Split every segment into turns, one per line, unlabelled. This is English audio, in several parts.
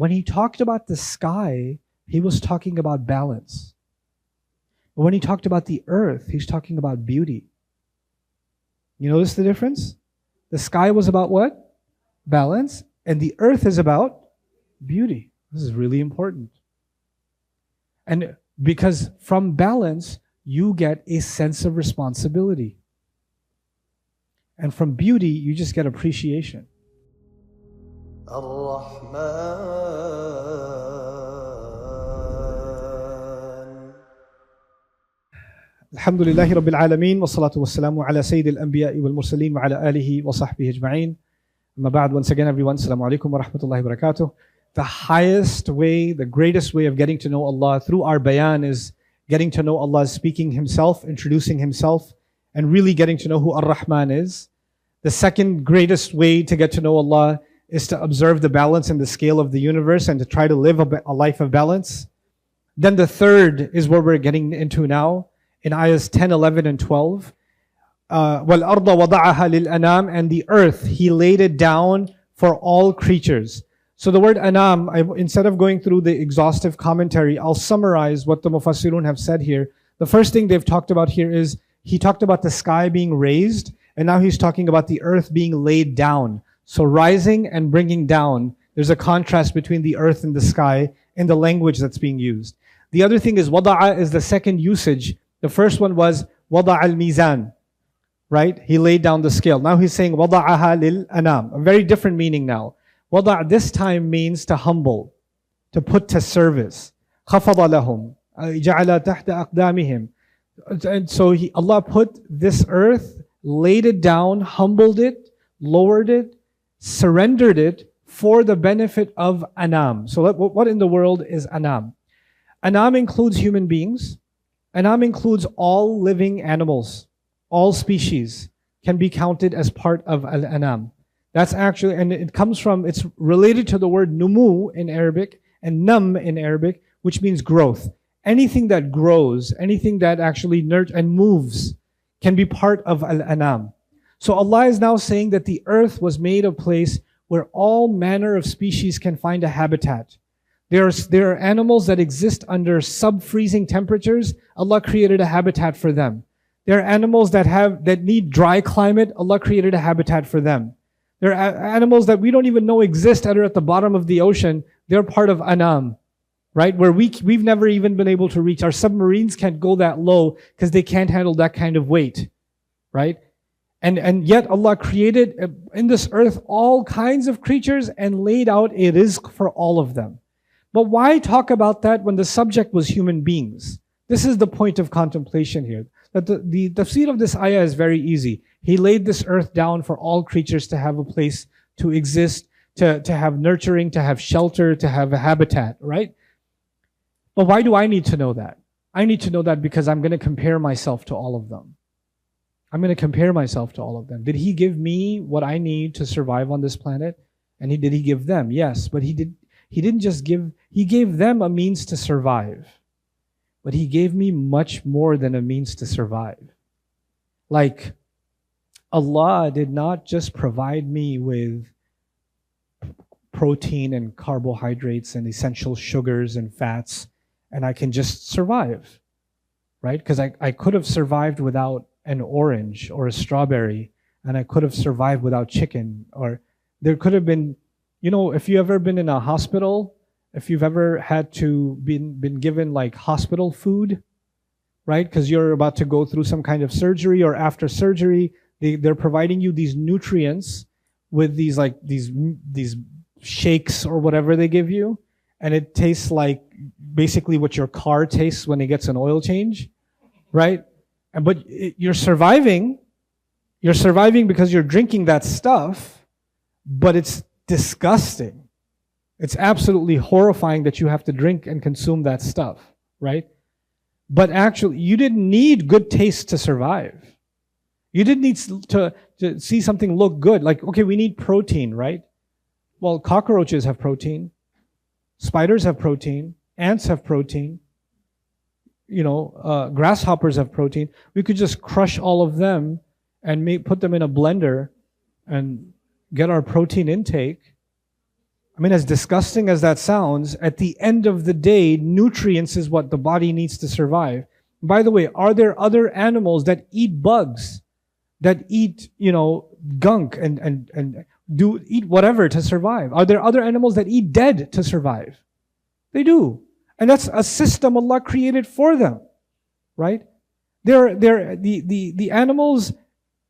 When he talked about the sky, he was talking about balance. But when he talked about the earth, he's talking about beauty. You notice the difference? The sky was about what? Balance. And the earth is about beauty. This is really important. And because from balance, you get a sense of responsibility. And from beauty, you just get appreciation.
Rahman.
Alhamdulillahi Rabbil Alameen, wa salatu wa salamu ala Sayyidil Anbiya'i wal Mursaleen wa ala alihi wa sahbihi ajma'een. Amma ba'd, once again everyone, assalamu alaikum wa rahmatullahi wa barakatuh. The highest way, the greatest way of getting to know Allah through our bayan is getting to know Allah speaking Himself, introducing Himself, and really getting to know who Ar-Rahman is. The second greatest way to get to know Allah is to observe the balance and the scale of the universe and to try to live a life of balance. Then the third is where we're getting into now, in ayahs 10, 11, and 12. وَالْأَرْضَ وَضَعَهَا لِلْأَنَامِ, and the earth, He laid it down for all creatures. So the word anam, instead of going through the exhaustive commentary, I'll summarize what the Mufassirun have said here. The first thing they've talked about here is, he talked about the sky being raised, and now he's talking about the earth being laid down. So rising and bringing down, there's a contrast between the earth and the sky in the language that's being used. The other thing is, wada'a is the second usage. The first one was wada'a al-mizan, right? He laid down the scale. Now he's saying wada'aha lil-anam, a very different meaning now. Wada' this time means to humble, to put to service. خَفَضَ لَهُمْ جَعَلَ تَحْتَ أَقْدَامِهِمْ. And so Allah put this earth, laid it down, humbled it, lowered it, surrendered it for the benefit of anam. So what in the world is anam? Anam includes human beings. Anam includes all living animals. All species can be counted as part of al-anam. That's actually, and it comes from, it's related to the word numu in Arabic and nam in Arabic, which means growth. Anything that grows, anything that actually nurtures and moves can be part of al-anam. So Allah is now saying that the earth was made a place where all manner of species can find a habitat. There are animals that exist under sub-freezing temperatures. Allah created a habitat for them. There are animals that need dry climate. Allah created a habitat for them. There are animals that we don't even know exist that are at the bottom of the ocean. They're part of anam, right? Where we've never even been able to reach. Our submarines can't go that low because they can't handle that kind of weight, right? And yet Allah created in this earth all kinds of creatures and laid out a rizq for all of them. But why talk about that when the subject was human beings? This is the point of contemplation here. That the tafsir of this ayah is very easy. He laid this earth down for all creatures to have a place to exist, to have nurturing, to have shelter, to have a habitat, right? But why do I need to know that? I need to know that because I'm going to compare myself to all of them. I'm going to compare myself to all of them. Did He give me what I need to survive on this planet? And did He give them? Yes, but He didn't just give, He gave them a means to survive. But He gave me much more than a means to survive. Like, Allah did not just provide me with protein and carbohydrates and essential sugars and fats, and I can just survive, right? Because I could have survived without an orange or a strawberry, and I could have survived without chicken, or there could have been, if you've ever been in a hospital, if you've ever had to been given like hospital food, right? Because you're about to go through some kind of surgery, or after surgery, they're providing you these nutrients with these shakes or whatever they give you, and it tastes like basically what your car tastes when it gets an oil change, right? But you're surviving because you're drinking that stuff, but it's disgusting. It's absolutely horrifying that you have to drink and consume that stuff, right? But actually, you didn't need good taste to survive. You didn't need to see something look good. Like, okay, we need protein, right? Well, cockroaches have protein. Spiders have protein. Ants have protein. Grasshoppers have protein. We could just crush all of them and put them in a blender and get our protein intake. I mean, as disgusting as that sounds, at the end of the day, nutrients is what the body needs to survive. By the way, are there other animals that eat bugs, that eat, gunk and eat whatever to survive? Are there other animals that eat dead to survive? They do. And that's a system Allah created for them, right? The animals,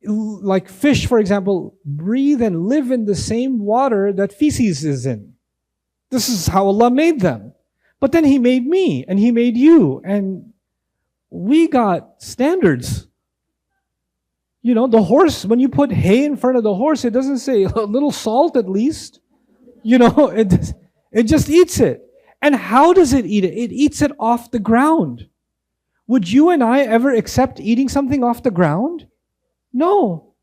like fish, for example, breathe and live in the same water that feces is in. This is how Allah made them. But then He made me and He made you, and we got standards. The horse, when you put hay in front of the horse, it doesn't say a little salt at least. It just eats it. And how does it eat it? It eats it off the ground. Would you and I ever accept eating something off the ground? No.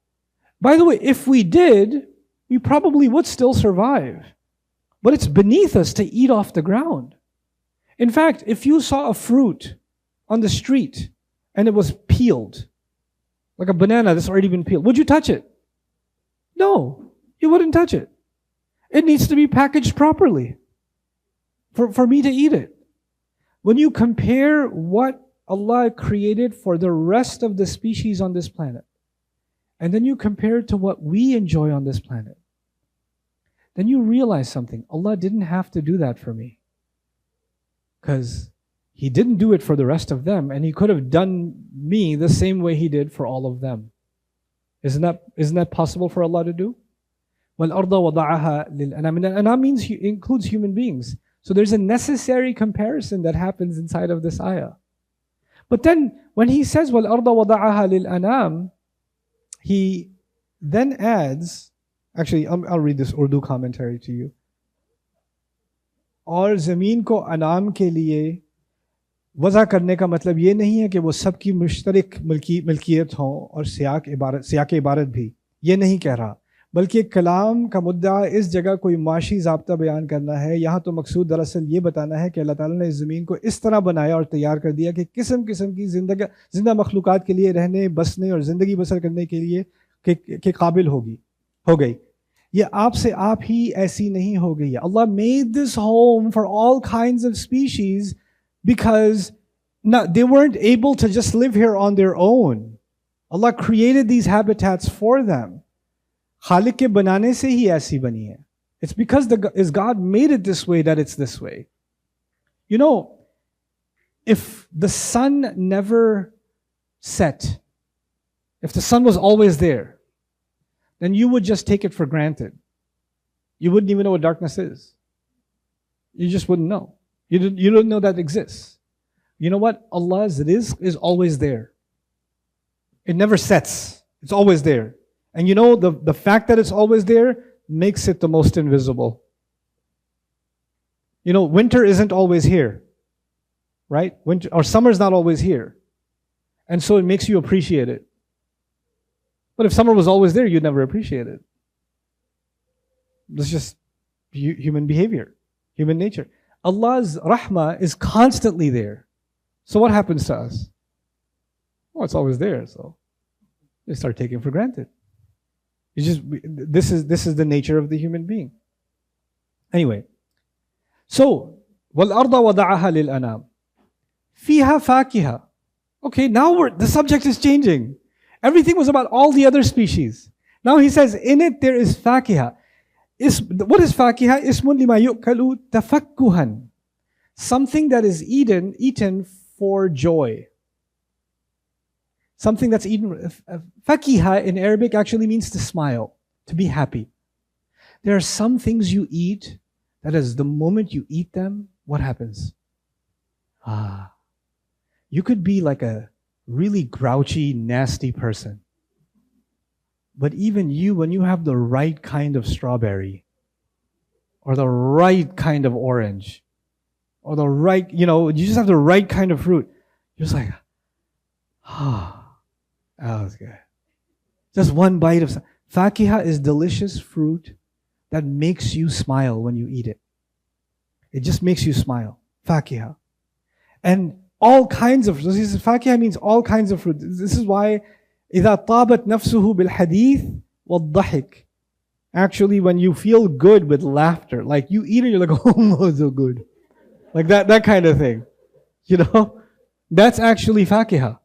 By the way, if we did, we probably would still survive. But it's beneath us to eat off the ground. In fact, if you saw a fruit on the street and it was peeled, like a banana that's already been peeled, would you touch it? No, you wouldn't touch it. It needs to be packaged properly for me to eat it. When you compare what Allah created for the rest of the species on this planet, and then you compare it to what we enjoy on this planet, then you realize something. Allah didn't have to do that for me. Because He didn't do it for the rest of them, and He could have done me the same way He did for all of them. Isn't that possible for Allah to do? وَالْأَرْضَ وَضَعَهَا لِلْأَنَامِ. Anam includes human beings. So there's a necessary comparison that happens inside of this ayah. But then when He says وَالْأَرْضَ وَضَعَهَا لِلْأَنَامِ, He then adds, actually I'll read this Urdu commentary to you. और ज़मीन को अनाम के लिए वज़ा करने का मतलब ये नहीं है कि वो सबकी मुश्तरक मिल्कियत हो और सियाक इबारत भी, ये नहीं कह रहा, बल्कि कलाम का मुद्दा इस जगह कोई माशी ज़ाब्ता बयान करना है। यहाँ तो मकसूद दरअसल ये बताना है कि अल्लाह ताला ने इस ज़मीन को इस तरह बनाया और तैयार कर दिया कि किस्म किस्म की जिंदा मखलूक़ात के लिए रहने, बसने और ज़िंदगी बसर करने के लिए के काबिल हो गई। ये आपसे आप ही ऐसी नहीं हो गई है। Allah made this home for all kinds of species because they weren't able to just live here on their own. Allah created these habitats for them. खालिक के बनाने से ही ऐसी बनी है. It's because God made it this way that it's this way. If the sun never set, if the sun was always there, then you would just take it for granted. You wouldn't even know what darkness is. You just wouldn't know. You don't know that exists. You know what? Allah's rizq is always there. It never sets. It's always there. And the fact that it's always there makes it the most invisible. Winter isn't always here. Right? Winter or summer's not always here. And so it makes you appreciate it. But if summer was always there, you'd never appreciate it. That's just human behavior, human nature. Allah's rahmah is constantly there. So what happens to us? Oh, it's always there, so they start taking for granted. This is the nature of the human being. Anyway, so وَالْأَرْضَ وَضَعَهَا لِلْأَنَامِ فِيهَا فَاكِهَةٌ. Okay, now the subject is changing. Everything was about all the other species. Now He says, in it there is fakiha. What is fakiha? Ismun lima yu'kalu tafakkuhan. Something that is eaten for joy. Something that's eaten. Fakiha in Arabic actually means to smile, to be happy. There are some things you eat that is the moment you eat them, what happens? You could be like a really grouchy, nasty person. But even you, when you have the right kind of strawberry, or the right kind of orange, or the right, you just have the right kind of fruit, you're just like, that was good. Just one bite of fakiha is delicious fruit that makes you smile when you eat it. It just makes you smile. Fakiha. And all kinds of fruit. Fakiha means all kinds of fruit. This is why إِذَا طَابَتْ نَفْسُهُ بِالْحَدِيثِ وَالضَّحِكِ. Actually, when you feel good with laughter, like you eat and you're like, oh, so good. Like that kind of thing. You know? That's actually fakiha.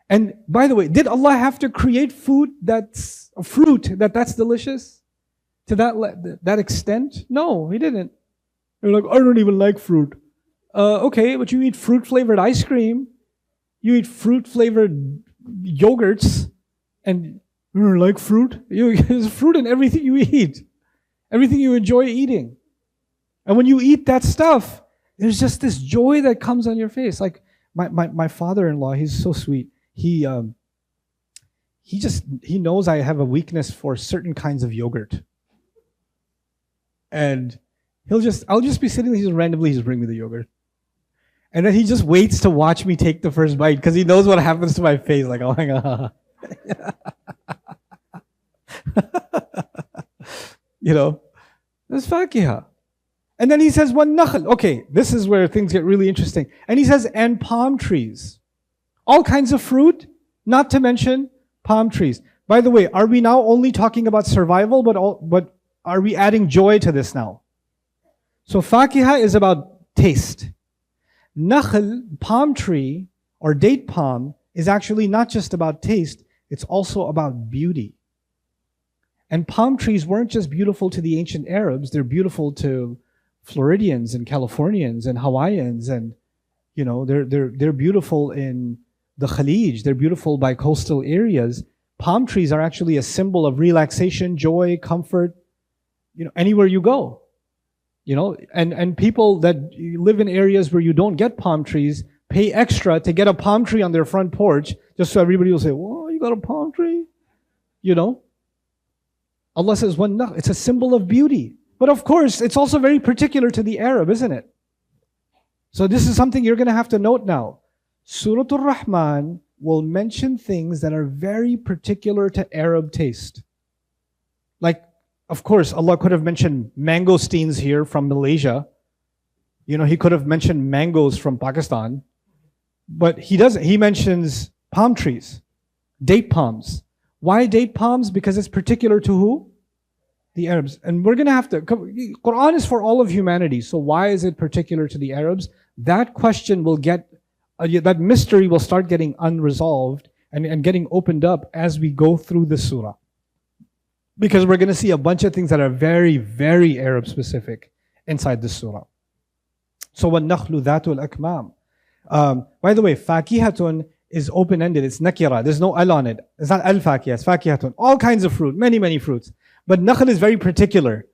And by the way, did Allah have to create food that's a fruit that's delicious to that extent? No, He didn't. You're like, I don't even like fruit. Okay, but you eat fruit flavored ice cream, you eat fruit flavored yogurts, and you don't like fruit. There's fruit in everything you eat, everything you enjoy eating. And when you eat that stuff, there's just this joy that comes on your face. Like my father-in-law, he's so sweet. He knows I have a weakness for certain kinds of yogurt. And I'll just be sitting there, he'll just bring me the yogurt. And then he just waits to watch me take the first bite because he knows what happens to my face. Like, oh my God. You know, that's fakiha. And then he says, one nakhl. Okay, this is where things get really interesting. And he says, and palm trees. All kinds of fruit, not to mention palm trees. By the way, are we now only talking about survival, but are we adding joy to this now? So fakiha is about taste. Nakhl, palm tree, or date palm, is actually not just about taste, it's also about beauty. And palm trees weren't just beautiful to the ancient Arabs, they're beautiful to Floridians and Californians and Hawaiians, and you know, they're beautiful in the Khalij, they're beautiful by coastal areas. Palm trees are actually a symbol of relaxation, joy, comfort, you know, anywhere you go. You know, and people that live in areas where you don't get palm trees pay extra to get a palm tree on their front porch just so everybody will say, whoa, you got a palm tree? You know? Allah says, it's a symbol of beauty. But of course, it's also very particular to the Arab, isn't it? So this is something you're going to have to note now. Surah Rahman will mention things that are very particular to Arab taste. Like, of course, Allah could have mentioned mangosteens here from Malaysia. You know, He could have mentioned mangoes from Pakistan. But He doesn't. He mentions palm trees, date palms. Why date palms? Because it's particular to who? The Arabs. And we're going to have to... Quran is for all of humanity. So why is it particular to the Arabs? That question will get... that mystery will start getting unresolved and getting opened up as we go through the surah. Because we're going to see a bunch of things that are very, very Arab specific inside this surah. So, وَالنَّخْلُ ذَاتُ الْأَكْمَامِ. By the way, fakihatun is open-ended. It's nakira. There's no al on it. It's not al-fakihah. It's fakihatun. All kinds of fruit. Many, many fruits. But nakhl is very particular.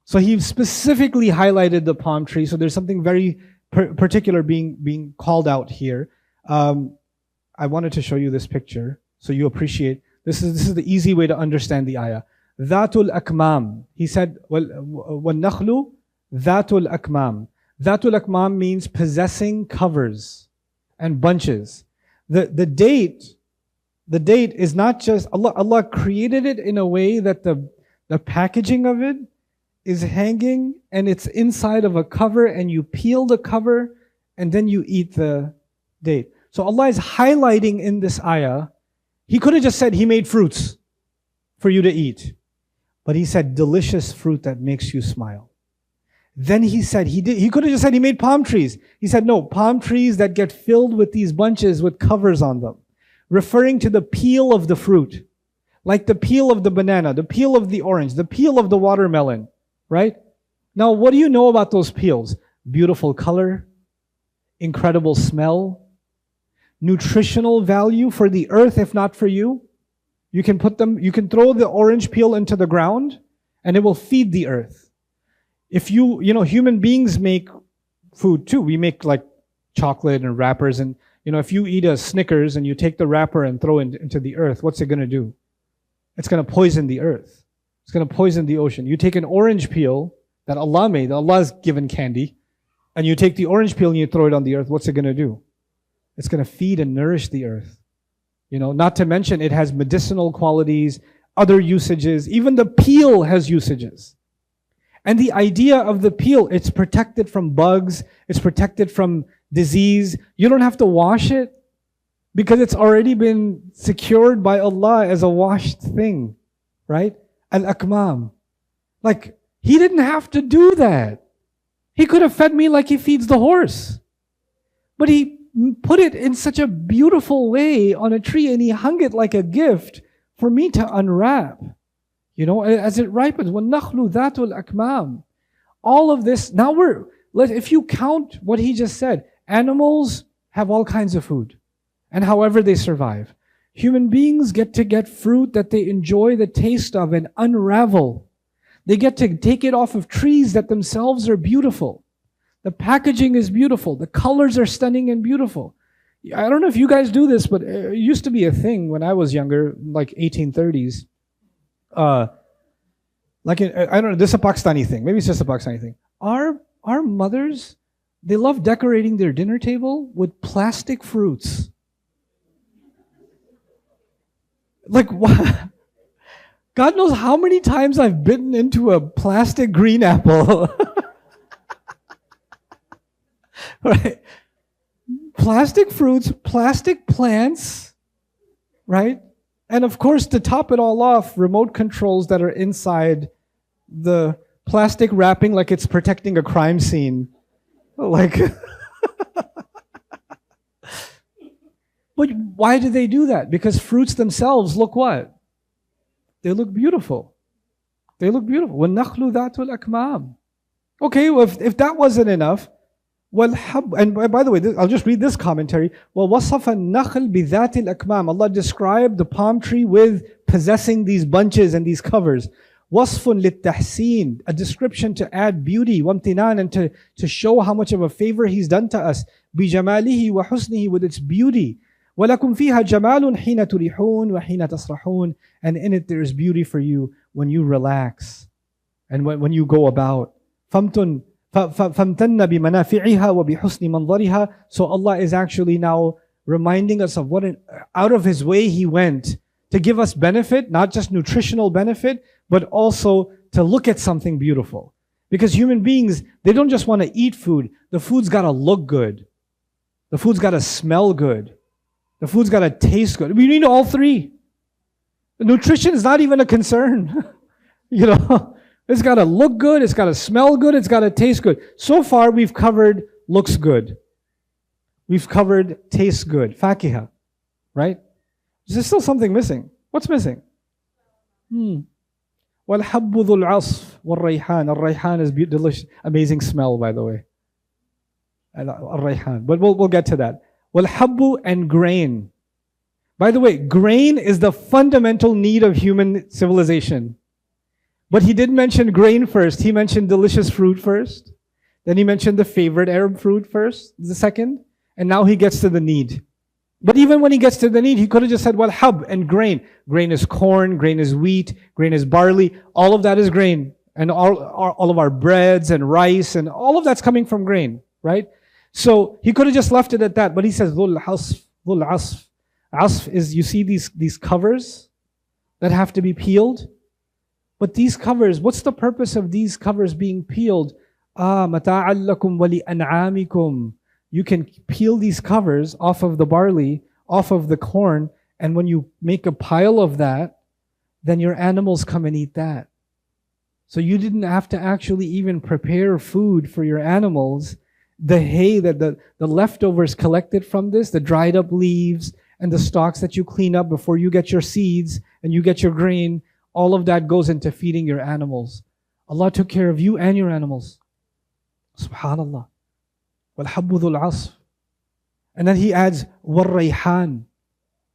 So he specifically highlighted the palm tree. So there's something very particular being called out here. I wanted to show you this picture so you appreciate. This is the easy way to understand the ayah. Dhatul akmam. He said, وَالنَّخْلُ dhatul akmam. Dhatul akmam means possessing covers and bunches. The date is not just, Allah created it in a way that the packaging of it is hanging and it's inside of a cover and you peel the cover and then you eat the date. So Allah is highlighting in this ayah, He could have just said He made fruits for you to eat. But He said delicious fruit that makes you smile. Then He said, He could have just said He made palm trees. He said, no, palm trees that get filled with these bunches with covers on them. Referring to the peel of the fruit. Like the peel of the banana, the peel of the orange, the peel of the watermelon. Right? Now, what do you know about those peels? Beautiful color, incredible smell, nutritional value for the earth, if not for you. You can throw the orange peel into the ground and it will feed the earth. If human beings make food too. We make like chocolate and wrappers, and if you eat a Snickers and you take the wrapper and throw it into the earth, what's it going to do? It's going to poison the earth. It's going to poison the ocean. You take an orange peel that Allah made, Allah's given candy, and you take the orange peel and you throw it on the earth, what's it going to do? It's going to feed and nourish the earth. Not to mention it has medicinal qualities, other usages. Even the peel has usages. And the idea of the peel, it's protected from bugs, it's protected from disease. You don't have to wash it because it's already been secured by Allah as a washed thing, right? al-akmam. Like, he didn't have to do that. He could have fed me like he feeds the horse. But he put it in such a beautiful way on a tree, and he hung it like a gift for me to unwrap. You know, as it ripens. وَالنَّخْلُ ذَاتُ الْأَكْمَامِ. All of this, now if you count what he just said, animals have all kinds of food, and however they survive. Human beings get fruit that they enjoy the taste of and unravel. They get to take it off of trees that themselves are beautiful. The packaging is beautiful. The colors are stunning and beautiful. I don't know if you guys do this, but it used to be a thing when I was younger, like 1830s. I don't know, this is a Pakistani thing. Maybe it's just a Pakistani thing. Our mothers, they love decorating their dinner table with plastic fruits. Like, what? God knows how many times I've bitten into a plastic green apple. Right? Plastic fruits, plastic plants, right? And of course, to top it all off, remote controls that are inside the plastic wrapping like it's protecting a crime scene. Like, but why do they do that? Because fruits themselves look what? They look beautiful. They look beautiful. وَالنَّخْلُ ذَاتُ الْأَكْمَامِ. Okay, well, if that wasn't enough, and by the way, I'll just read this commentary. وَوَصَفَ النَّخْلِ بِذَاتِ الْأَكْمَامِ. Allah described the palm tree with possessing these bunches and these covers. وَصْفٌ لِلتَّحْسِينِ. A description to add beauty, وَامْتِنَانٍ, and to show how much of a favor He's done to us. بِجَمَالِهِ وَحُسْنِهِ, with its beauty. وَلَكُمْ فِيهَا جَمَالٌ حِينَ تُرِحُونَ وَحِينَ تَسْرَحُونَ. And in it there is beauty for you when you relax and when you go about. فَامْتَنَّ بِمَنَافِعِهَا وَبِحُسْنِ مَنْظَرِهَا. So Allah is actually now reminding us of what out of His way He went to give us benefit, not just nutritional benefit, but also to look at something beautiful. Because human beings, they don't just want to eat food. The food's got to look good. The food's got to smell good. The food's got to taste good. We need all three. The nutrition is not even a concern. You know, it's got to look good, it's got to smell good, it's got to taste good. So far, we've covered looks good. We've covered tastes good. Fakiha, right? There's still something missing. What's missing? وَالْحَبُّ ذُو الْعَصْفِ وَالرَّيْحَانِ. Al-Rayhan is delicious, amazing smell, by the way. Al-Rayhan. But we'll get to that. وَالْحَبُّ and grain. By the way, grain is the fundamental need of human civilization. But He didn't mention grain first. He mentioned delicious fruit first. Then He mentioned the favorite Arab fruit first, the second. And now He gets to the need. But even when He gets to the need, He could have just said, well, hub and grain. Grain is corn, grain is wheat, grain is barley. All of that is grain. And all of our breads and rice and all of that's coming from grain, right? So He could have just left it at that. But He says, dhul asf. Asf is, you see these covers that have to be peeled? But these covers, what's the purpose of these covers being peeled? مَتَاعًا لَكُمْ وَلِأَنْعَامِكُمْ. You can peel these covers off of the barley, off of the corn, and when you make a pile of that, then your animals come and eat that. So you didn't have to actually even prepare food for your animals. The hay, the leftovers collected from this, the dried up leaves, and the stalks that you clean up before you get your seeds and you get your grain, all of that goes into feeding your animals. Allah took care of you and your animals. Subhanallah. وَالْحَبُّ ذُو الْعَصْفِ. And then He adds وَالرَّيْحَانِ.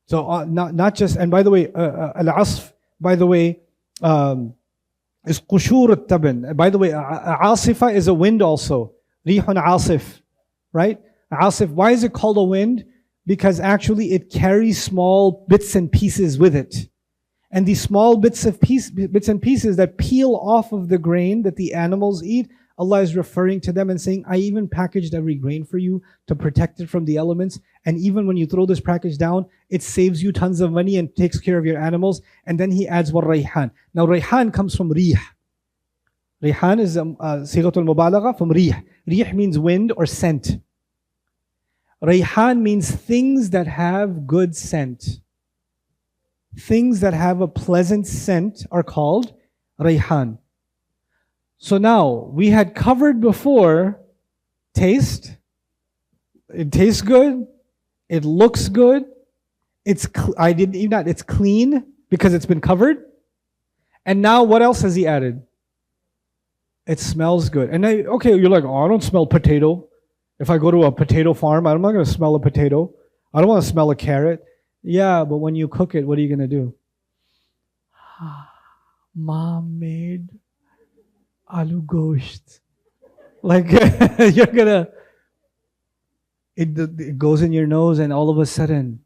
So not just, and by the way, al-asf, by the way, is qushur al-taban. By the way, asifa is a wind also. Rihun asif, right? Asif, why is it called a wind? Because actually it carries small bits and pieces with it. And these small bits and pieces that peel off of the grain that the animals eat, Allah is referring to them and saying, I even packaged every grain for you to protect it from the elements. And even when you throw this package down, it saves you tons of money and takes care of your animals. And then He adds rayhan. Now rayhan comes from rih. Rayhan is sighatul mubalagha from rih. Rih means wind or scent. Rayhan means things that have good scent. Things that have a pleasant scent are called Rayhan. So now, we had covered before taste. It tastes good. It looks good. It's clean because it's been covered. And now what else has he added? It smells good. And you're like, oh, I don't smell potato. If I go to a potato farm, I'm not going to smell a potato. I don't want to smell a carrot. Yeah, but when you cook it, what are you going to do? Mom made aloo gosht. Like, you're going to... It goes in your nose and all of a sudden,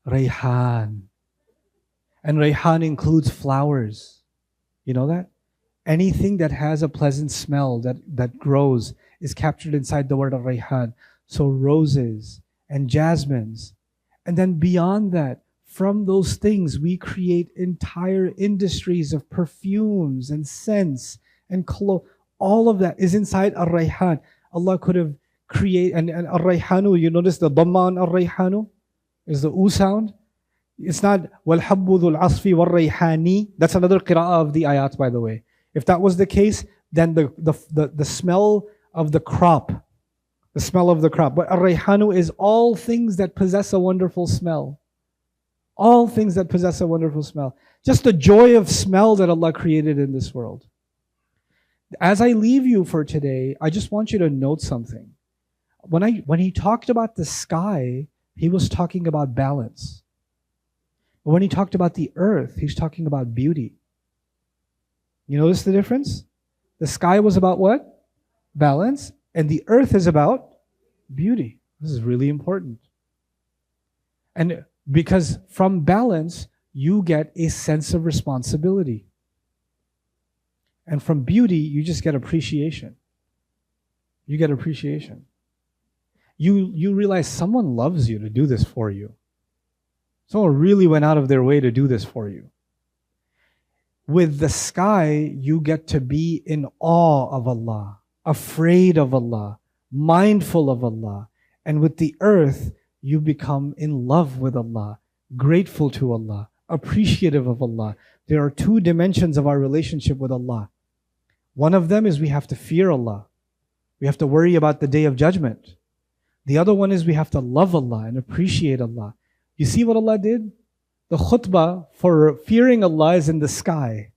Rayhan. And Rayhan includes flowers. You know that? Anything that has a pleasant smell that grows is captured inside the word of Rayhan. So roses and jasmines. And then beyond that, from those things, we create entire industries of perfumes and scents and all of that is inside Ar-Rayhan. Allah could have created, and Ar-Rayhanu, you notice the Dhamma on Ar-Rayhanu is the U sound. It's not وَالْحَبُّ ذُو الْعَصْفِ وَالرَّيْحَانِ. That's another qira'ah of the ayat, by the way. If that was the case, then the smell of the crop, the smell of the crop. But Ar-Rayhanu is all things that possess a wonderful smell. All things that possess a wonderful smell. Just the joy of smell that Allah created in this world. As I leave you for today, I just want you to note something. When he talked about the sky, he was talking about balance. But when he talked about the earth, he's talking about beauty. You notice the difference? The sky was about what? Balance. And the earth is about beauty. This is really important. And because from balance, you get a sense of responsibility. And from beauty, you just get appreciation. You get appreciation. You realize someone loves you to do this for you. Someone really went out of their way to do this for you. With the sky, you get to be in awe of Allah, afraid of Allah, mindful of Allah. And with the earth, you become in love with Allah, grateful to Allah, appreciative of Allah. There are two dimensions of our relationship with Allah. One of them is we have to fear Allah. We have to worry about the day of judgment. The other one is we have to love Allah and appreciate Allah. You see what Allah did? The khutbah for fearing Allah is in the sky.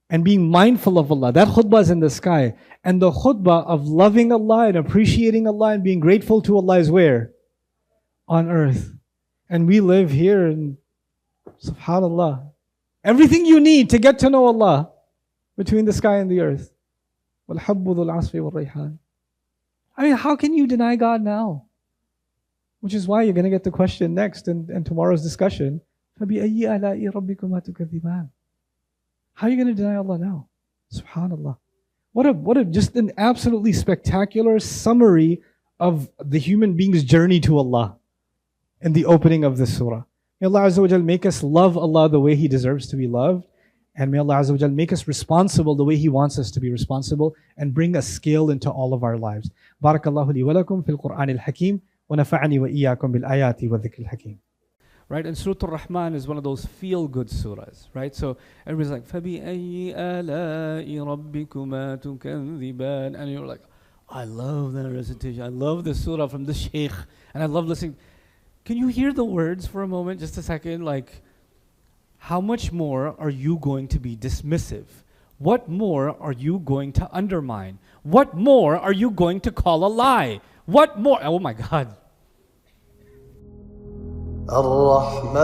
And being mindful of Allah, that khutbah is in the sky. And the khutbah of loving Allah and appreciating Allah and being grateful to Allah is where? On earth. And we live here in, subhanallah, everything you need to get to know Allah between the sky and the earth. وَالْحَبُّ ذُو الْعَصْفِ وَالرَّيْحَانِ. I mean, how can you deny God now? Which is why you're going to get the question next in tomorrow's discussion. فَبِأَيِّ آلَاءِ رَبِّكُمَا تُكَذِّبَانِ. How are you going to deny Allah now? Subhanallah. What a just an absolutely spectacular summary of the human being's journey to Allah in the opening of this surah. May Allah Azza wa Jal make us love Allah the way He deserves to be loved. And may Allah Azza wa Jal make us responsible the way He wants us to be responsible and bring a scale into all of our lives. Barakallahu li wa lakum fil Qur'an al-Hakim wa nafa'ani wa iyyakum bil ayati wa dhikr al-Hakim. Right, and Surah Rahman is one of those feel-good surahs, right? So everybody's like, فَبِأَيِّ آلَاءِ رَبِّكُمَا تُكَذِّبَانِ. And you're like, I love that recitation. I love the surah from the Shaykh. And I love listening. Can you hear the words for a moment, just a second? Like, how much more are you going to be dismissive? What more are you going to undermine? What more are you going to call a lie? What more? Oh my God.
الرحمن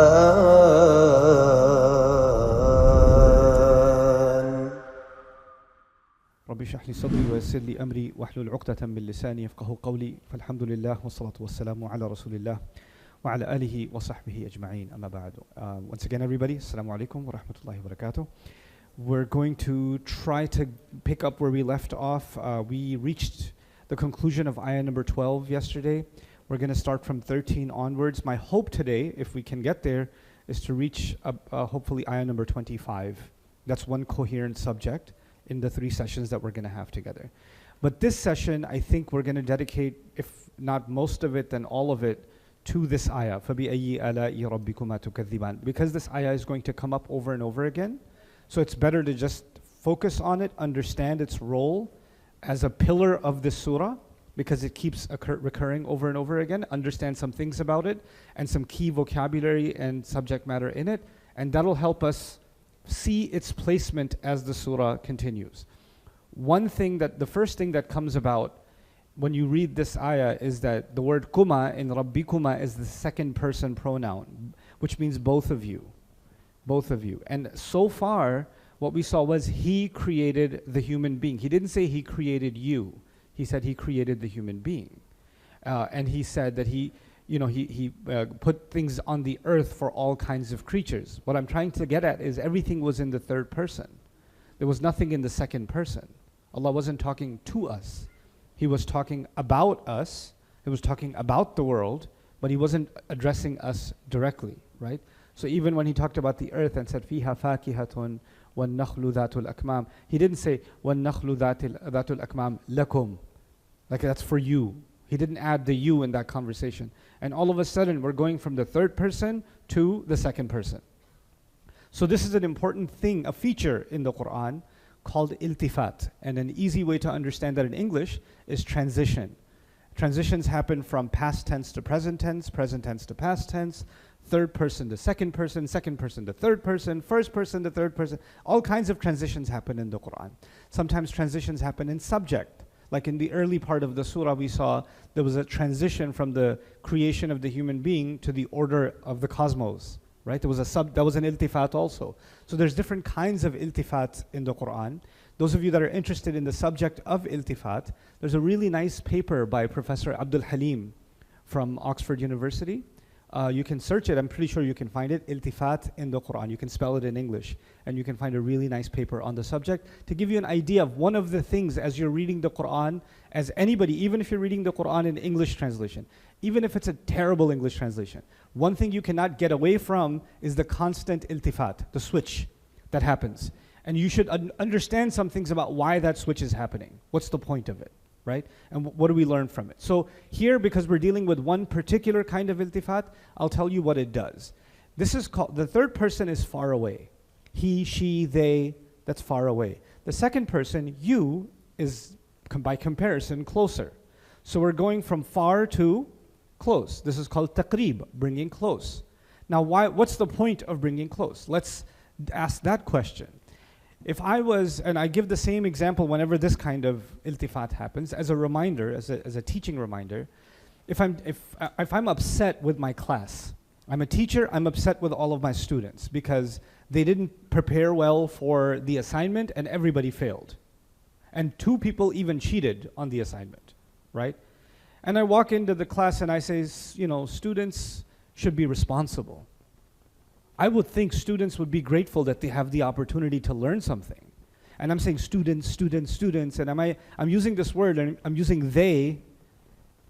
ربي اشرح لي صدري ويسر لي أمري واحلل عقدة من لساني يفقهوا قولي فالحمد لله والصلاة والسلام على رسول الله وعلى آله وصحبه أجمعين أما بعد. Once again, everybody, assalamu alaikum wa rahmatullahi wa barakatuh. We're going to try to pick up where we left off. We reached the conclusion of ayah number 12 yesterday. We're going to start from 13 onwards. My hope today, if we can get there, is to reach hopefully ayah number 25. That's one coherent subject in the 3 sessions that we're going to have together. But this session, I think we're going to dedicate, if not most of it, then all of it, to this ayah. فَبِأَيِّ آلَاءِ رَبِّكُمَا تُكَذِّبَانِ. Because this ayah is going to come up over and over again. So it's better to just focus on it, understand its role as a pillar of this surah, because it keeps recurring over and over again, understand some things about it, and some key vocabulary and subject matter in it, and that'll help us see its placement as the surah continues. The first thing that comes about when you read this ayah is that the word kuma in Rabbikuma is the second person pronoun, which means both of you. Both of you. And so far, what we saw was He created the human being. He didn't say He created you. He said He created the human being. And He said that He put things on the earth for all kinds of creatures. What I'm trying to get at is everything was in the third person. There was nothing in the second person. Allah wasn't talking to us. He was talking about us. He was talking about the world, but He wasn't addressing us directly, right? So even when He talked about the earth and said, فِيهَا فَاكِهَةٌ وَالنَّخْلُ ذَاتُ الْأَكْمَامِ, He didn't say, وَالنَّخْلُ ذَاتُ الْأَكْمَامِ لَكُمْ. Like that's for you. He didn't add the you in that conversation. And all of a sudden, we're going from the third person to the second person. So this is an important thing, a feature in the Quran called iltifat. And an easy way to understand that in English is transition. Transitions happen from past tense to present tense to past tense, third person to second person to third person, first person to third person. All kinds of transitions happen in the Quran. Sometimes transitions happen in subject. Like in the early part of the surah, we saw there was a transition from the creation of the human being to the order of the cosmos. Right? That was an iltifat also. So there's different kinds of iltifat in the Quran. Those of you that are interested in the subject of iltifat, there's a really nice paper by Professor Abdul Halim from Oxford University. You can search it, I'm pretty sure you can find it, iltifat in the Quran. You can spell it in English, and you can find a really nice paper on the subject to give you an idea of one of the things as you're reading the Quran, as anybody, even if you're reading the Quran in English translation, even if it's a terrible English translation, one thing you cannot get away from is the constant iltifat, the switch that happens. And you should understand some things about why that switch is happening. What's the point of it, right? And what do we learn from it? So here, because we're dealing with one particular kind of iltifat, I'll tell you what it does. This is called, the third person is far away. He, she, they, that's far away. The second person, you, is by comparison closer. So we're going from far to close. This is called taqreeb, bringing close. Now, what's the point of bringing close? Let's ask that question. If I was, and I give the same example whenever this kind of iltifat happens, as a reminder, as a teaching reminder, if I'm upset with my class, I'm a teacher, I'm upset with all of my students because they didn't prepare well for the assignment and everybody failed. And 2 people even cheated on the assignment, right? And I walk into the class and I say, students should be responsible. I would think students would be grateful that they have the opportunity to learn something. And I'm saying students, and I'm using this word, and I'm using they,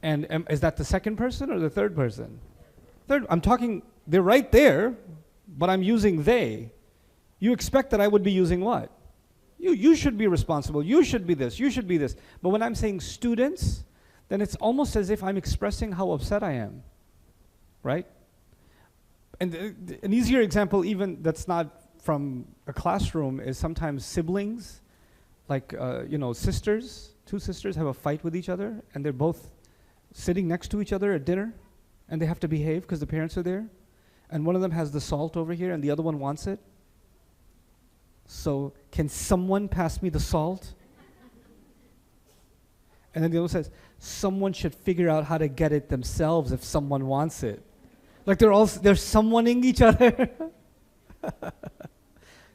and is that the second person or the third person? Third, I'm talking, they're right there, but I'm using they. You expect that I would be using what? You should be responsible, you should be this, you should be this. But when I'm saying students, then it's almost as if I'm expressing how upset I am, right? And an easier example, even that's not from a classroom, is sometimes siblings, like sisters. 2 sisters have a fight with each other, and they're both sitting next to each other at dinner, and they have to behave because the parents are there. And one of them has the salt over here, and the other one wants it. So, can someone pass me the salt? And then the other one says, someone should figure out how to get it themselves if someone wants it. Like they're summoning each other.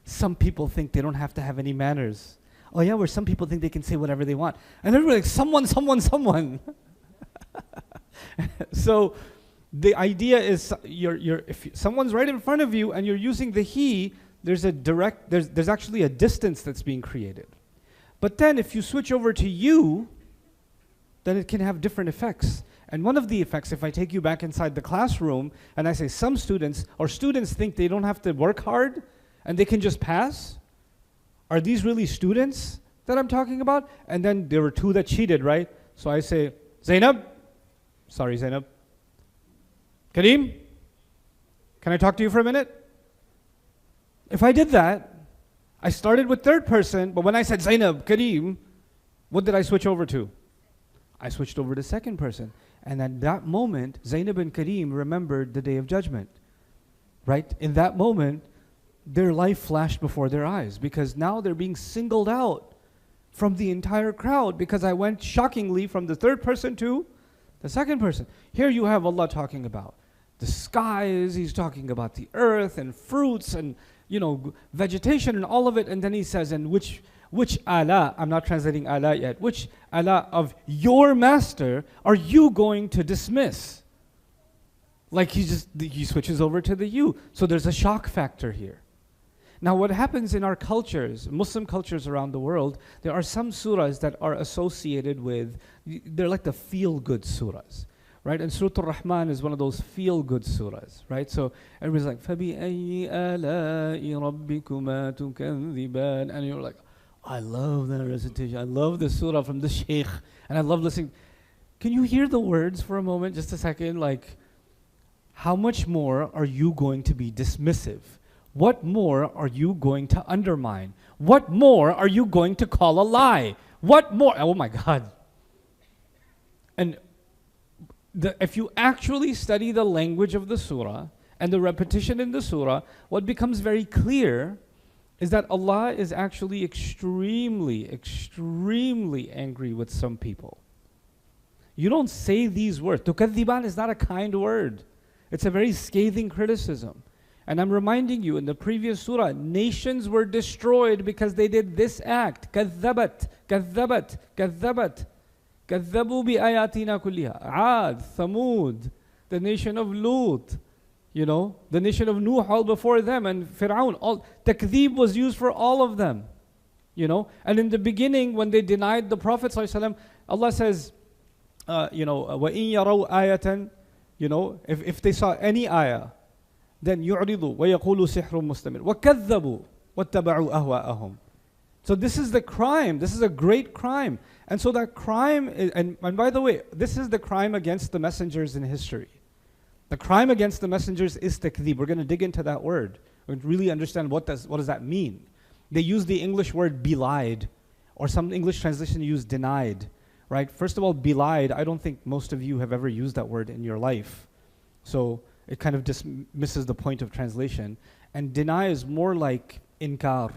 Some people think they don't have to have any manners. Oh yeah, where some people think they can say whatever they want. And everybody's like, someone. So the idea is if someone's right in front of you and you're using the he, there's actually a distance that's being created. But then if you switch over to you, then it can have different effects. And one of the effects, if I take you back inside the classroom and I say some students think they don't have to work hard and they can just pass, are these really students that I'm talking about? And then there were 2 that cheated, right? So I say, Zainab, Kareem, can I talk to you for a minute? If I did that, I started with third person, but when I said Zainab, Kareem, what did I switch over to? I switched over to second person. And at that moment, Zainab and Kareem remembered the day of judgment. Right? In that moment, their life flashed before their eyes because now they're being singled out from the entire crowd because I went shockingly from the third person to the second person. Here you have Allah talking about the skies, He's talking about the earth and fruits and vegetation and all of it, and then He says, and which Allah, I'm not translating Allah yet, which Allah of your master are you going to dismiss? Like he switches over to the you. So there's a shock factor here. Now what happens in our cultures, Muslim cultures around the world, there are some surahs that are associated with, they're like the feel-good surahs. Right? And Surah Rahman is one of those feel-good surahs. Right? So everybody's like, فَبِأَيِّ آلَاءِ رَبِّكُمَا تُكَذِّبَانِ, and you're like, I love that recitation. I love the surah from the Shaykh. And I love listening. Can you hear the words for a moment, just a second? Like, how much more are you going to be dismissive? What more are you going to undermine? What more are you going to call a lie? What more? Oh my God. And if you actually study the language of the surah and the repetition in the surah, what becomes very clear is that Allah is actually extremely, extremely angry with some people. You don't say these words. Tukadhiban is not a kind word. It's a very scathing criticism. And I'm reminding you, in the previous surah, nations were destroyed because they did this act. كذبت, كذبت, كذبت. كذبوا بآياتنا كلها. Ad, Thamud, the nation of Lut, the nation of Nuh all before them, and Fir'aun. All takdhib was used for all of them. And in the beginning, when they denied the Prophet ﷺ, Allah says, وَإِن يَرَوْا آيَةً, if they saw any ayah, then يُعْرِضُوا وَيَقُولُوا سِحْرٌ مُسْتَمِرٌ وَكَذَّبُوا وَاتَّبَعُوا أَهْوَاءَهُم. So this is the crime. This is a great crime. And so that crime, and by the way, this is the crime against the messengers in history. The crime against the messengers is takdhib. We're going to dig into that word. We really understand what does that mean. They use the English word belied, or some English translation use denied. Right? First of all, belied, I don't think most of you have ever used that word in your life. So it kind of dismisses the point of translation. And deny is more like inkar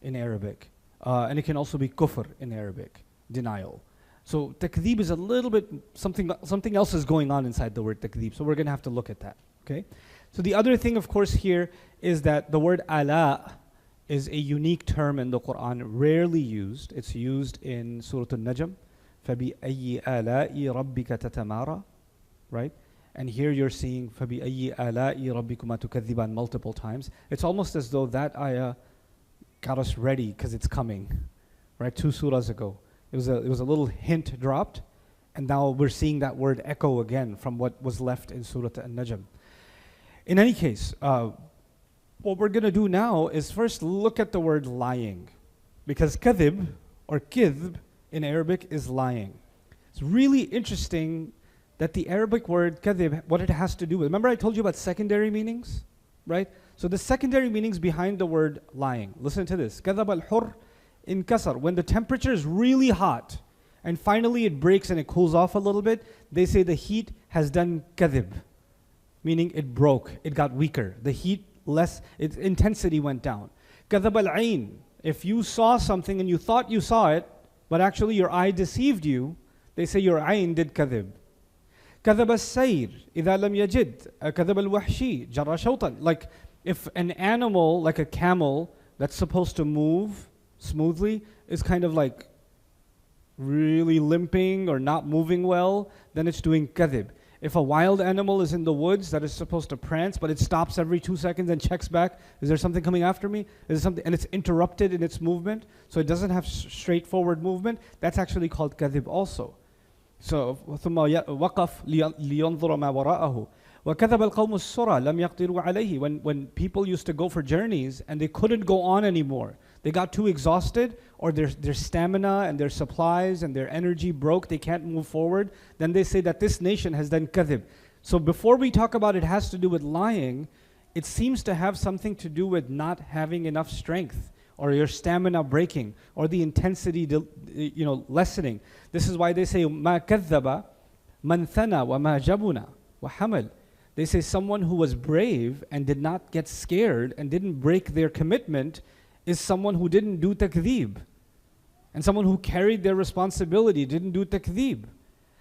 in Arabic. And it can also be kufr in Arabic, denial. So takdhib is a little bit, something else is going on inside the word takdhib. So we're going to have to look at that. Okay? So the other thing, of course, here is that the word ala is a unique term in the Quran, rarely used. It's used in Surah An-Najm. فَبِأَيِّ آلَاءِ رَبِّكَ تَتَمَارَى. Right? And here you're seeing فَبِأَيِّ آلَاءِ رَبِّكُمَا تُكَذِّبَانِ multiple times. It's almost as though that ayah got us ready because it's coming. Right? 2 surahs ago. It was a little hint dropped, and now we're seeing that word echo again from what was left in Surah An-Najm. In any case, what we're going to do now is first look at the word lying, because kadhib or kidhb in Arabic is lying. It's really interesting that the Arabic word kadhib, what it has to do with. Remember I told you about secondary meanings, right? So the secondary meanings behind the word lying. Listen to this. Kadhab al-hur inkasar. When the temperature is really hot and finally it breaks and it cools off a little bit, they say the heat has done kadhib, meaning it broke, it got weaker. The heat less, its intensity went down. Kadhab al-ain. If you saw something and you thought you saw it, but actually your eye deceived you, they say your ain did kadhib. Kadhab al-sayr. إذا لم يجد. Kadhab al-wahshi. جرى شوطا. Like if an animal, like a camel, that's supposed to move smoothly, is kind of like really limping or not moving well, then it's doing kadhib. If a wild animal is in the woods that is supposed to prance, but it stops every 2 seconds and checks back, is there something coming after me? Is there something, and it's interrupted in its movement, so it doesn't have straightforward movement, that's actually called kadhib also. So ثم وقف لينظر ما وراءه وكذب القوم السرى لم يقدروا عليه. When people used to go for journeys and they couldn't go on anymore, they got too exhausted, or their stamina and their supplies and their energy broke, they can't move forward, then they say that this nation has done kadhib. So before we talk about it has to do with lying, it seems to have something to do with not having enough strength or your stamina breaking, or the intensity lessening. This is why they say ما كذب من ثنى وما جبن وحمل. They say someone who was brave and did not get scared and didn't break their commitment is someone who didn't do takdhib. And someone who carried their responsibility, didn't do takdhib.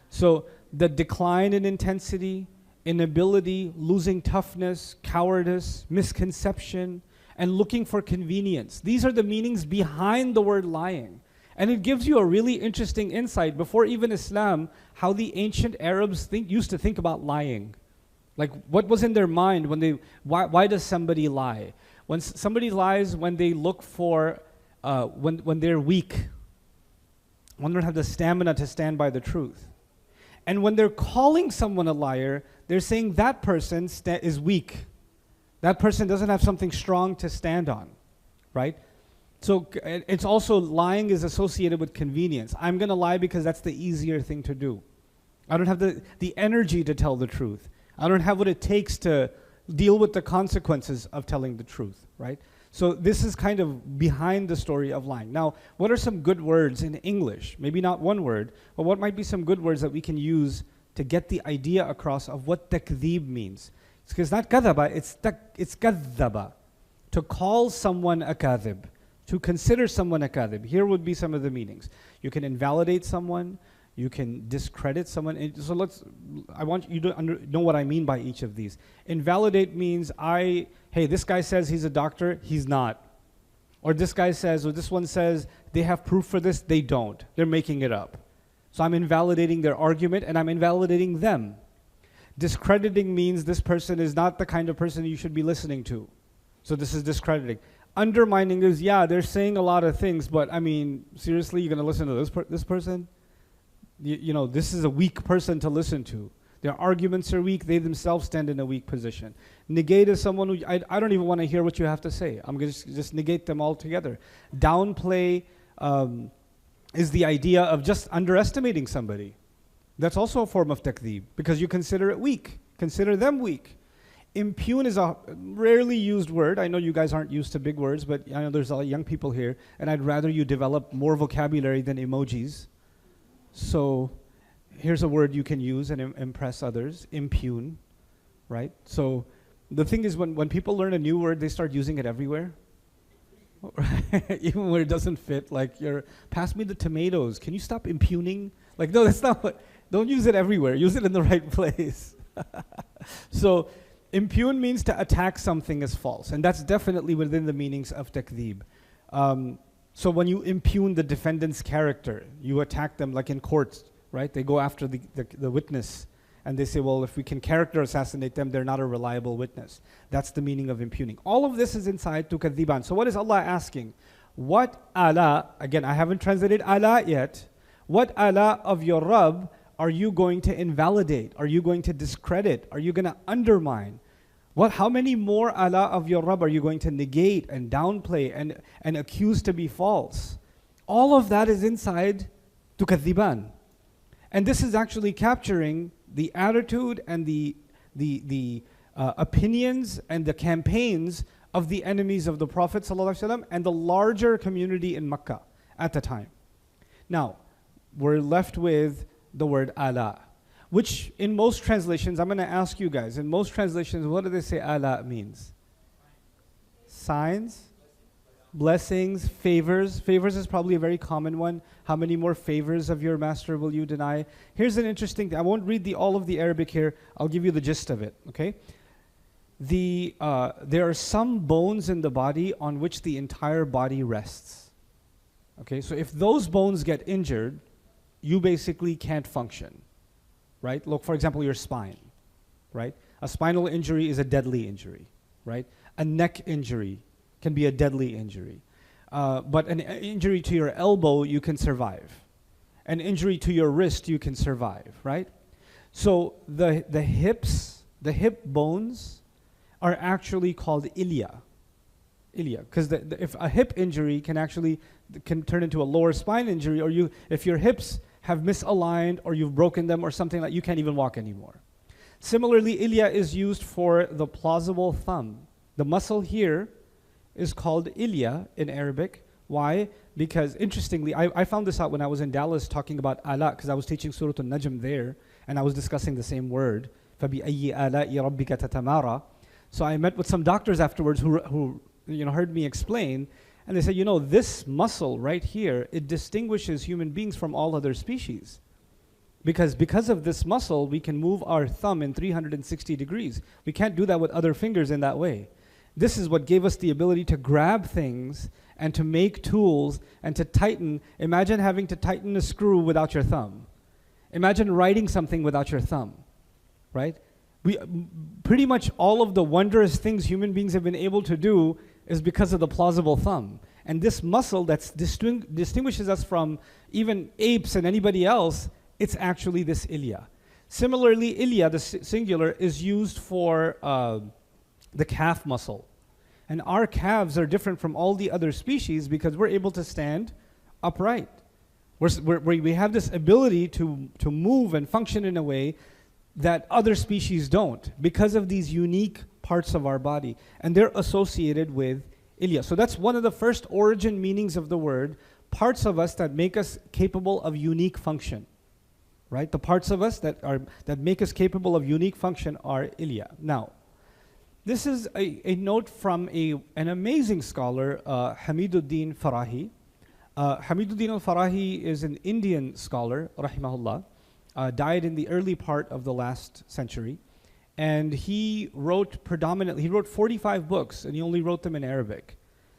So the decline in intensity, inability, losing toughness, cowardice, misconception, and looking for convenience. These are the meanings behind the word lying. And it gives you a really interesting insight, before even Islam, how the ancient Arabs used to think about lying. Like, what was in their mind when why does somebody lie? When somebody lies, when they look for, when they're weak, when they don't have the stamina to stand by the truth. And when they're calling someone a liar, they're saying that person is weak. That person doesn't have something strong to stand on, right? So it's also, lying is associated with convenience. I'm going to lie because that's the easier thing to do. I don't have the energy to tell the truth. I don't have what it takes to deal with the consequences of telling the truth, right? So this is kind of behind the story of lying. Now, what are some good words in English? Maybe not one word, but what might be some good words that we can use to get the idea across of what takdhib means? It's not kadhaba, it's kadhaba. To call someone a kadhib, to consider someone a kadhib. Here would be some of the meanings. You can invalidate someone, you can discredit someone. So I want you to know what I mean by each of these. Invalidate means hey, this guy says he's a doctor, he's not. Or this guy says, or this one says, they have proof for this, they don't. They're making it up. So I'm invalidating their argument and I'm invalidating them. Discrediting means this person is not the kind of person you should be listening to. So this is discrediting. Undermining is, yeah, they're saying a lot of things, but I mean, seriously, you're going to listen to this person? This is a weak person to listen to. Their arguments are weak. They themselves stand in a weak position. Negate is someone who, I don't even want to hear what you have to say. I'm going to just negate them altogether. Downplay is the idea of just underestimating somebody. That's also a form of takdhib, because you consider it weak. Consider them weak. Impugn is a rarely used word. I know you guys aren't used to big words, but I know there's a lot of young people here, and I'd rather you develop more vocabulary than emojis. So here's a word you can use and impress others, impugn, right? So the thing is, when people learn a new word, they start using it everywhere. Even where it doesn't fit, like pass me the tomatoes. Can you stop impugning? Like, no, that's not what, don't use it everywhere. Use it in the right place. So impugn means to attack something as false, and that's definitely within the meanings of takdhib. So when you impugn the defendant's character, you attack them like in courts, right? They go after the witness and they say, well, if we can character assassinate them, they're not a reliable witness. That's the meaning of impugning. All of this is inside tukadhiban. So what is Allah asking? What ala, again, I haven't translated ala yet, what ala of your Rabb are you going to invalidate? Are you going to discredit? Are you going to undermine? How many more ala of your Rabb are you going to negate and downplay and accuse to be false? All of that is inside tukadhiban. And this is actually capturing the attitude and the opinions and the campaigns of the enemies of the Prophet ﷺ and the larger community in Makkah at the time. Now, we're left with the word ala, which in most translations, I'm going to ask you guys, in most translations, what do they say ala means? Signs, blessings, favors. Favors is probably a very common one. How many more favors of your master will you deny? Here's an interesting thing. I won't read all of the Arabic here. I'll give you the gist of it, okay? There are some bones in the body on which the entire body rests. Okay, so if those bones get injured, you basically can't function, right? Look, for example, your spine, right? A spinal injury is a deadly injury, right? A neck injury can be a deadly injury. But an injury to your elbow, you can survive. An injury to your wrist, you can survive, right? So the hip bones are actually called ilia, because if a hip injury can turn into a lower spine injury, or if your hips have misaligned or you've broken them or something like, you can't even walk anymore. Similarly, ilia is used for the plausible thumb. The muscle here is called Ilya in Arabic. Why? Because interestingly, I found this out when I was in Dallas talking about ala, because I was teaching Surah Al-Najm there, and I was discussing the same word. فَبِأَيِّ آلَاءِ رَبِّكَ تَتَمَارَى. So I met with some doctors afterwards who heard me explain, and they said, this muscle right here, it distinguishes human beings from all other species. Because of this muscle, we can move our thumb in 360 degrees. We can't do that with other fingers in that way. This is what gave us the ability to grab things and to make tools and to tighten. Imagine having to tighten a screw without your thumb. Imagine writing something without your thumb, right? We pretty much all of the wondrous things human beings have been able to do is because of the plausible thumb. And this muscle that distinguishes us from even apes and anybody else, it's actually this Ilya. Similarly, Ilya, the singular, is used for the calf muscle. And our calves are different from all the other species because we're able to stand upright. We have this ability to move and function in a way that other species don't because of these unique parts of our body. And they're associated with Ilya. So that's one of the first origin meanings of the word, parts of us that make us capable of unique function. Right? The parts of us that make us capable of unique function are Ilya. Now, this is a note from an amazing scholar, Hamiduddin Farahi. Hamiduddin al-Farahi is an Indian scholar, rahimahullah, died in the early part of the last century. And he wrote 45 books, and he only wrote them in Arabic.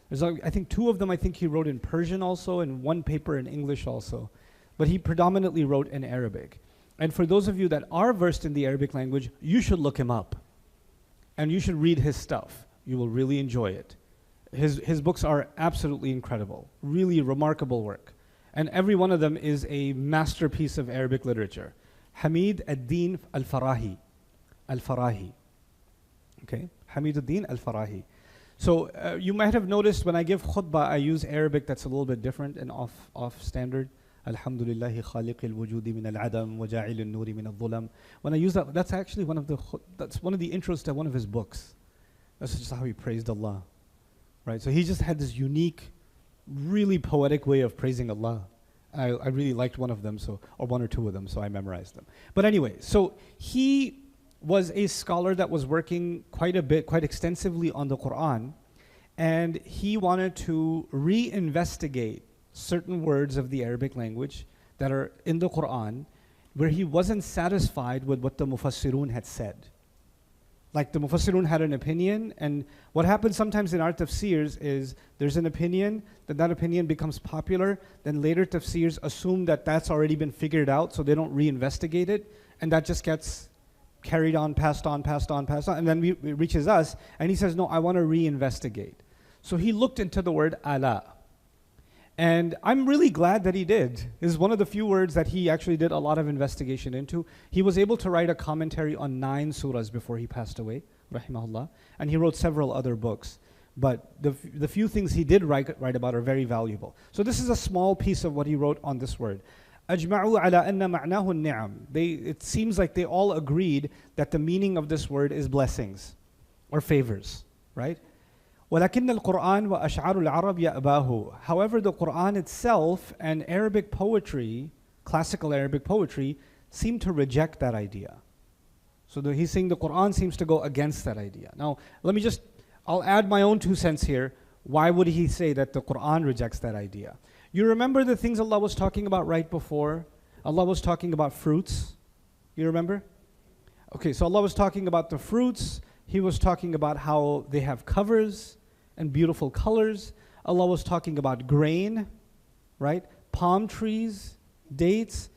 There's, I think, 2 of them he wrote in Persian also, and 1 paper in English also. But he predominantly wrote in Arabic. And for those of you that are versed in the Arabic language, you should look him up. And you should read his stuff. You will really enjoy it. His books are absolutely incredible. Really remarkable work. And every one of them is a masterpiece of Arabic literature. Hamid ad-Din al-Farahi. Al-Farahi. Okay? Hamid ad-Din al-Farahi. So you might have noticed when I give khutbah, I use Arabic that's a little bit different and off standard. Alhamdulillahi khaliqil wujudi min al-adam wa ja'il al-nuri min al-dhulam. When I use that, that's actually one of the intros to one of his books. That's just how he praised Allah. Right? So he just had this unique, really poetic way of praising Allah. I really liked one of them, or 1 or 2 of them, so I memorized them. But anyway, so he was a scholar that was working quite extensively on the Quran, and he wanted to reinvestigate certain words of the Arabic language that are in the Quran where he wasn't satisfied with what the Mufassirun had said. Like the Mufassirun had an opinion, and what happens sometimes in our tafsirs is there's an opinion, then that opinion becomes popular, then later tafsirs assume that that's already been figured out, so they don't reinvestigate it, and that just gets carried on, passed on, and then it reaches us, and he says, no, I want to reinvestigate. So he looked into the word ala. And I'm really glad that he did. This is one of the few words that he actually did a lot of investigation into. He was able to write a commentary on 9 surahs before he passed away, rahimahullah. And he wrote several other books. But the few things he did write about are very valuable. So this is a small piece of what he wrote on this word. أجمعوا على أن معناه النعم. It seems like they all agreed that the meaning of this word is blessings or favors, right? ولكن القرآن وأشعار العرب يأباه. However, the Quran itself and Arabic poetry, classical Arabic poetry, seem to reject that idea. So he's saying the Quran seems to go against that idea. Now, I'll add my own 2 cents here. Why would he say that the Quran rejects that idea? You remember the things Allah was talking about right before? Allah was talking about fruits. You remember? Okay, so Allah was talking about the fruits. He was talking about how they have covers and beautiful colors. Allah was talking about grain, right? Palm trees, dates,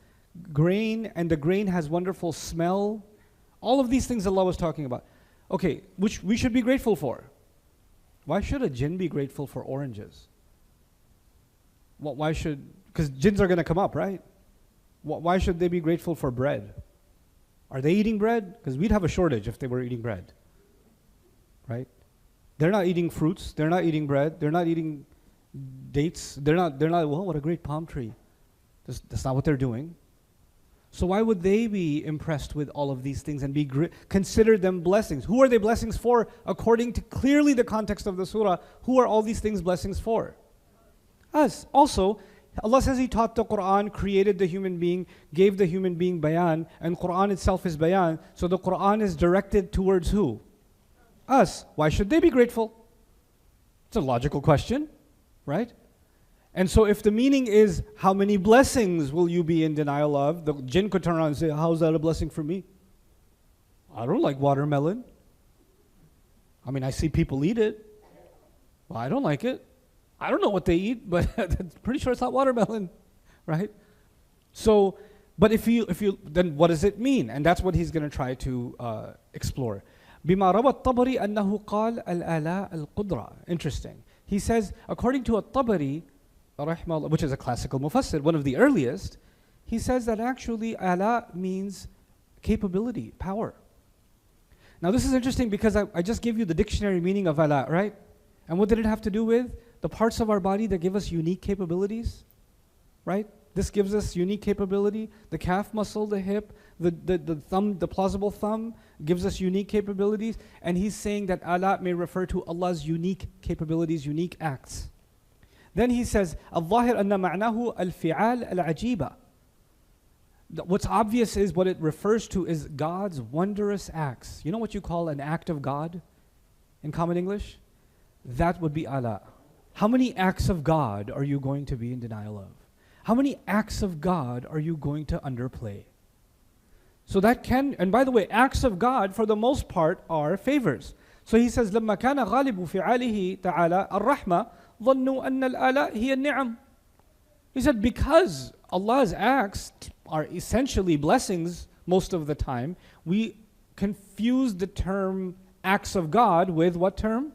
grain, and the grain has wonderful smell. All of these things Allah was talking about. Okay, which we should be grateful for. Why should a jinn be grateful for oranges? Because jinns are going to come up, right? Why should they be grateful for bread? Are they eating bread? Because we'd have a shortage if they were eating bread, right? They're not eating fruits. They're not eating bread. They're not eating dates. They're not, well, what a great palm tree. That's not what they're doing. So why would they be impressed with all of these things and consider them blessings? Who are they blessings for? According to clearly the context of the surah, who are all these things blessings for? Us. Also, Allah says He taught the Quran, created the human being, gave the human being bayan, and Quran itself is bayan. So the Quran is directed towards who? Us. Why should they be grateful? It's a logical question, right? And so if the meaning is, how many blessings will you be in denial of? The jinn could turn around and say, how's that a blessing for me? I don't like watermelon. I mean, I see people eat it. Well, I don't like it. I don't know what they eat, but I'm pretty sure it's not watermelon, right? So, but if you, then what does it mean? And that's what he's going to try to explore. بما روى الطبري أنه قال الآلاء القدرة. Interesting. He says, according to الطبري, which is a classical mufassir, one of the earliest, he says that actually ala means capability, power. Now this is interesting because I just gave you the dictionary meaning of ala, right? And what did it have to do with? The parts of our body that give us unique capabilities, right? This gives us unique capability. The calf muscle, the hip, the thumb, the plausible thumb gives us unique capabilities. And he's saying that ala may refer to Allah's unique capabilities, unique acts. Then he says, الظاهر أن معناه الفعال العجيبة. What's obvious is what it refers to is God's wondrous acts. You know what you call an act of God in common English? That would be ala. How many acts of God are you going to be in denial of? How many acts of God are you going to underplay? So that can, and by the way, acts of God for the most part are favors. So he says, لما كان غالب فعاله تعالى الرحمة ظنوا أن الآلاء هي النعم. He said, because Allah's acts are essentially blessings most of the time, we confuse the term acts of God with what term?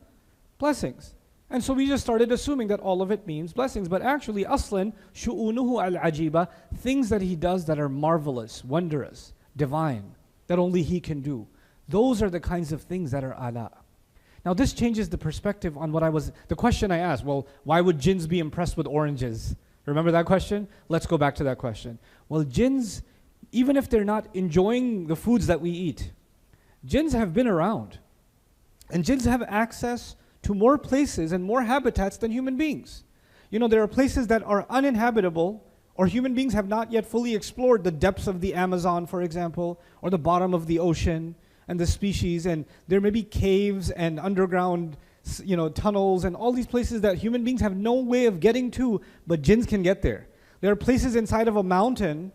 Blessings. And so we just started assuming that all of it means blessings. But actually, aslan, shu'unuhu al-ajiba, things that He does that are marvelous, wondrous, divine, that only He can do. Those are the kinds of things that are ala. Now this changes the perspective on the question I asked. Well, why would jinns be impressed with oranges? Remember that question? Let's go back to that question. Well, jinns, even if they're not enjoying the foods that we eat, jinns have been around. And jinns have access to more places and more habitats than human beings. You know, there are places that are uninhabitable, or human beings have not yet fully explored the depths of the Amazon, for example, or the bottom of the ocean, and the species, and there may be caves and underground, tunnels and all these places that human beings have no way of getting to, but jinns can get there. There are places inside of a mountain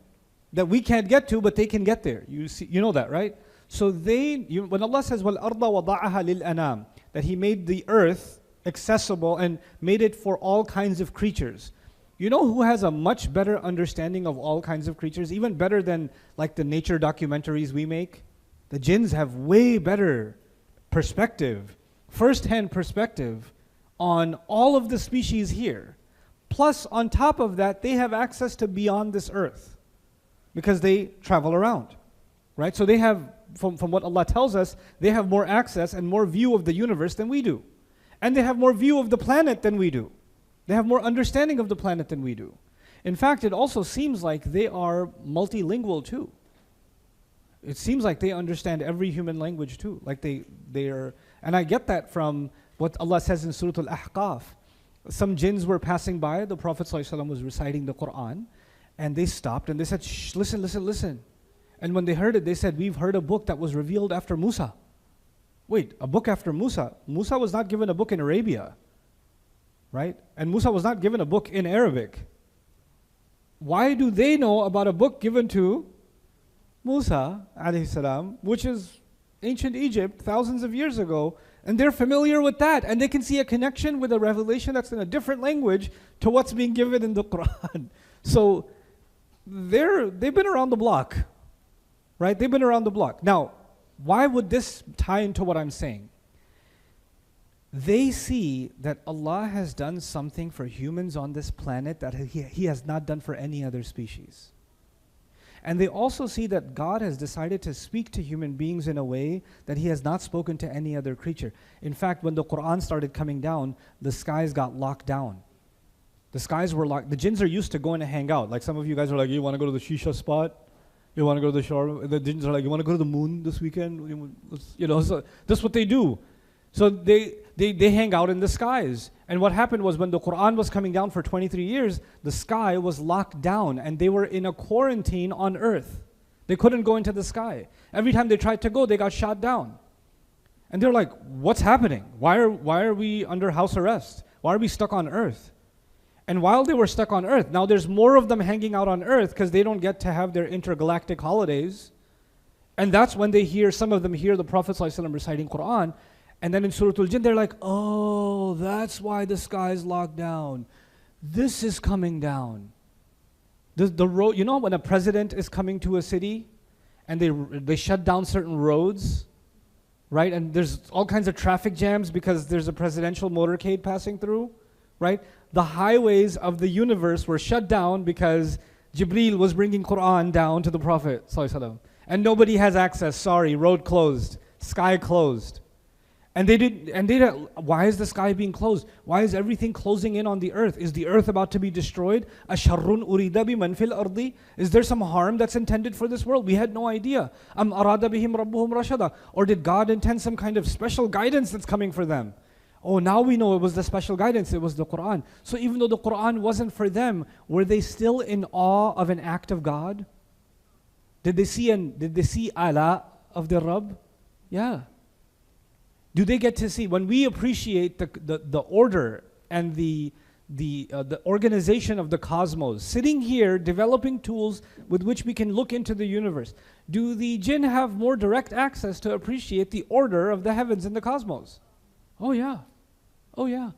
that we can't get to, but they can get there. You know that, right? So when Allah says, وَالْأَرْضَ وَضَعَهَا لِلْأَنَامِ, that He made the earth accessible and made it for all kinds of creatures. You know who has a much better understanding of all kinds of creatures, even better than like the nature documentaries we make? The jinns have way better perspective, first-hand perspective on all of the species here. Plus, on top of that, they have access to beyond this earth because they travel around, right? So they have, from what Allah tells us, they have more access and more view of the universe than we do. And they have more view of the planet than we do. They have more understanding of the planet than we do. In fact, it also seems like they are multilingual too. It seems like they understand every human language too. Like they are, and I get that from what Allah says in Surah Al-Ahqaf. Some jinns were passing by, the Prophet ﷺ was reciting the Quran, and they stopped and they said, shh, listen, listen, listen. And when they heard it, they said, we've heard a book that was revealed after Musa. Wait, a book after Musa? Musa was not given a book in Arabia, right? And Musa was not given a book in Arabic. Why do they know about a book given to Musa, alayhi salam, which is ancient Egypt, thousands of years ago, and they're familiar with that, and they can see a connection with a revelation that's in a different language to what's being given in the Quran. So they've been around the block, right? They've been around the block. Now, why would this tie into what I'm saying? They see that Allah has done something for humans on this planet that He has not done for any other species. And they also see that God has decided to speak to human beings in a way that He has not spoken to any other creature. In fact, when the Quran started coming down, the skies got locked down. The skies were locked. The jinns are used to going to hang out. Like some of you guys are like, you want to go to the shisha spot? You want to go to the shore? The jinns are like, you want to go to the moon this weekend? So that's what they do. So they hang out in the skies. And what happened was when the Quran was coming down for 23 years, the sky was locked down and they were in a quarantine on earth. They couldn't go into the sky. Every time they tried to go, they got shot down. And they're like, what's happening? Why are we under house arrest? Why are we stuck on earth? And while they were stuck on earth, now there's more of them hanging out on earth because they don't get to have their intergalactic holidays. And that's when some of them hear the Prophet ﷺ reciting Quran. And then in Surah Al-Jinn, they're like, oh, that's why the sky is locked down. This is coming down. The road, when a president is coming to a city and they shut down certain roads, right? And there's all kinds of traffic jams because there's a presidential motorcade passing through, right? The highways of the universe were shut down because Jibreel was bringing Quran down to the Prophet ﷺ. And nobody has access. Sorry, road closed, sky closed. And they did. Why is the sky being closed? Why is everything closing in on the earth? Is the earth about to be destroyed? Asharrun urida biman fil ardi? Is there some harm that's intended for this world? We had no idea. Am arada bihim rabbuhum rashada? Or did God intend some kind of special guidance that's coming for them? Oh, now we know it was the special guidance. It was the Quran. So even though the Quran wasn't for them, were they still in awe of an act of God? Did they see ala of the Rabb? Yeah. Do they get to see, when we appreciate the order and the organization of the cosmos, sitting here developing tools with which we can look into the universe, do the jinn have more direct access to appreciate the order of the heavens and the cosmos? Oh yeah. Oh yeah.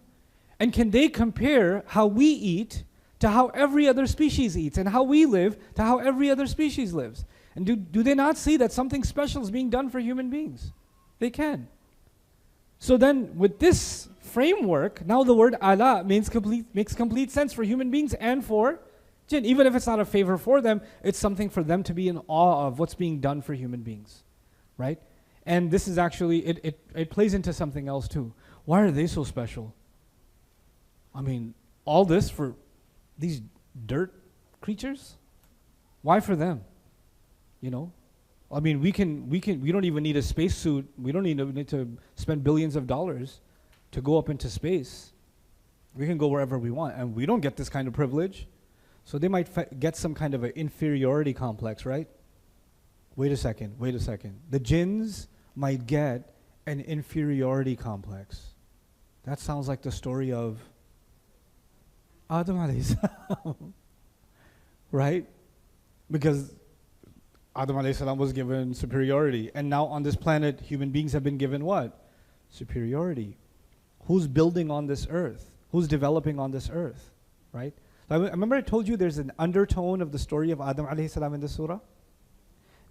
And can they compare how we eat to how every other species eats, and how we live to how every other species lives? And do they not see that something special is being done for human beings? They can. So then with this framework, now the word ala makes complete sense for human beings and for jinn. Even if it's not a favor for them, it's something for them to be in awe of what's being done for human beings, right? And this is actually, it plays into something else too. Why are they so special? I mean, all this for these dirt creatures? Why for them? I mean, we don't even need a spacesuit. We don't need to spend billions of dollars to go up into space. We can go wherever we want, and we don't get this kind of privilege. So they might get some kind of an inferiority complex, right? Wait a second. The jinns might get an inferiority complex. That sounds like the story of Adam alayhi salam, right? Because Adam alayhi salam was given superiority. And now on this planet, human beings have been given what? Superiority. Who's building on this earth? Who's developing on this earth? Right? I remember I told you there's an undertone of the story of Adam alayhi salam in the surah.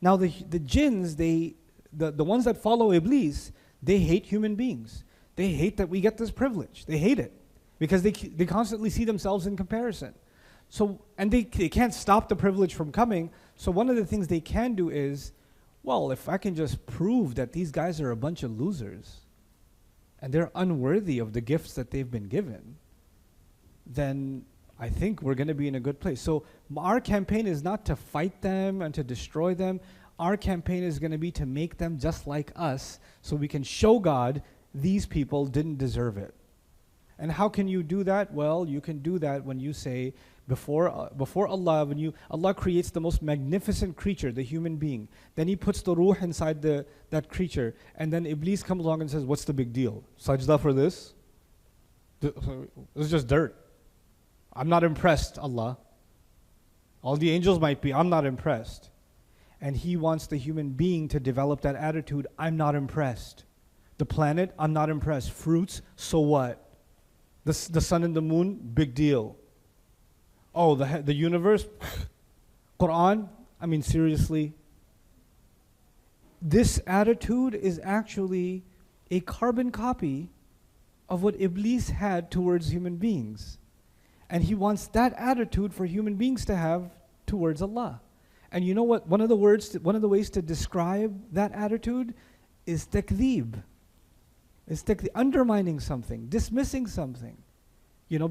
Now the jinns, the ones that follow Iblis, they hate human beings. They hate that we get this privilege. They hate it. Because they constantly see themselves in comparison. So, and they can't stop the privilege from coming. So one of the things they can do is, well, if I can just prove that these guys are a bunch of losers and they're unworthy of the gifts that they've been given, then I think we're going to be in a good place. So our campaign is not to fight them and to destroy them. Our campaign is going to be to make them just like us so we can show God these people didn't deserve it. And how can you do that? Well, you can do that when you say, before Allah, Allah creates the most magnificent creature, the human being. Then He puts the ruh inside that creature. And then Iblis comes along and says, what's the big deal? Sajda for this? This is just dirt. I'm not impressed, Allah. All the angels might be, I'm not impressed. And He wants the human being to develop that attitude, I'm not impressed. The planet, I'm not impressed. Fruits, so what? The sun and the moon, big deal. Oh, the universe, Quran, I mean seriously. This attitude is actually a carbon copy of what Iblis had towards human beings. And he wants that attitude for human beings to have towards Allah. And you know what? One of the ways to describe that attitude is takdhib. It's undermining something, dismissing something,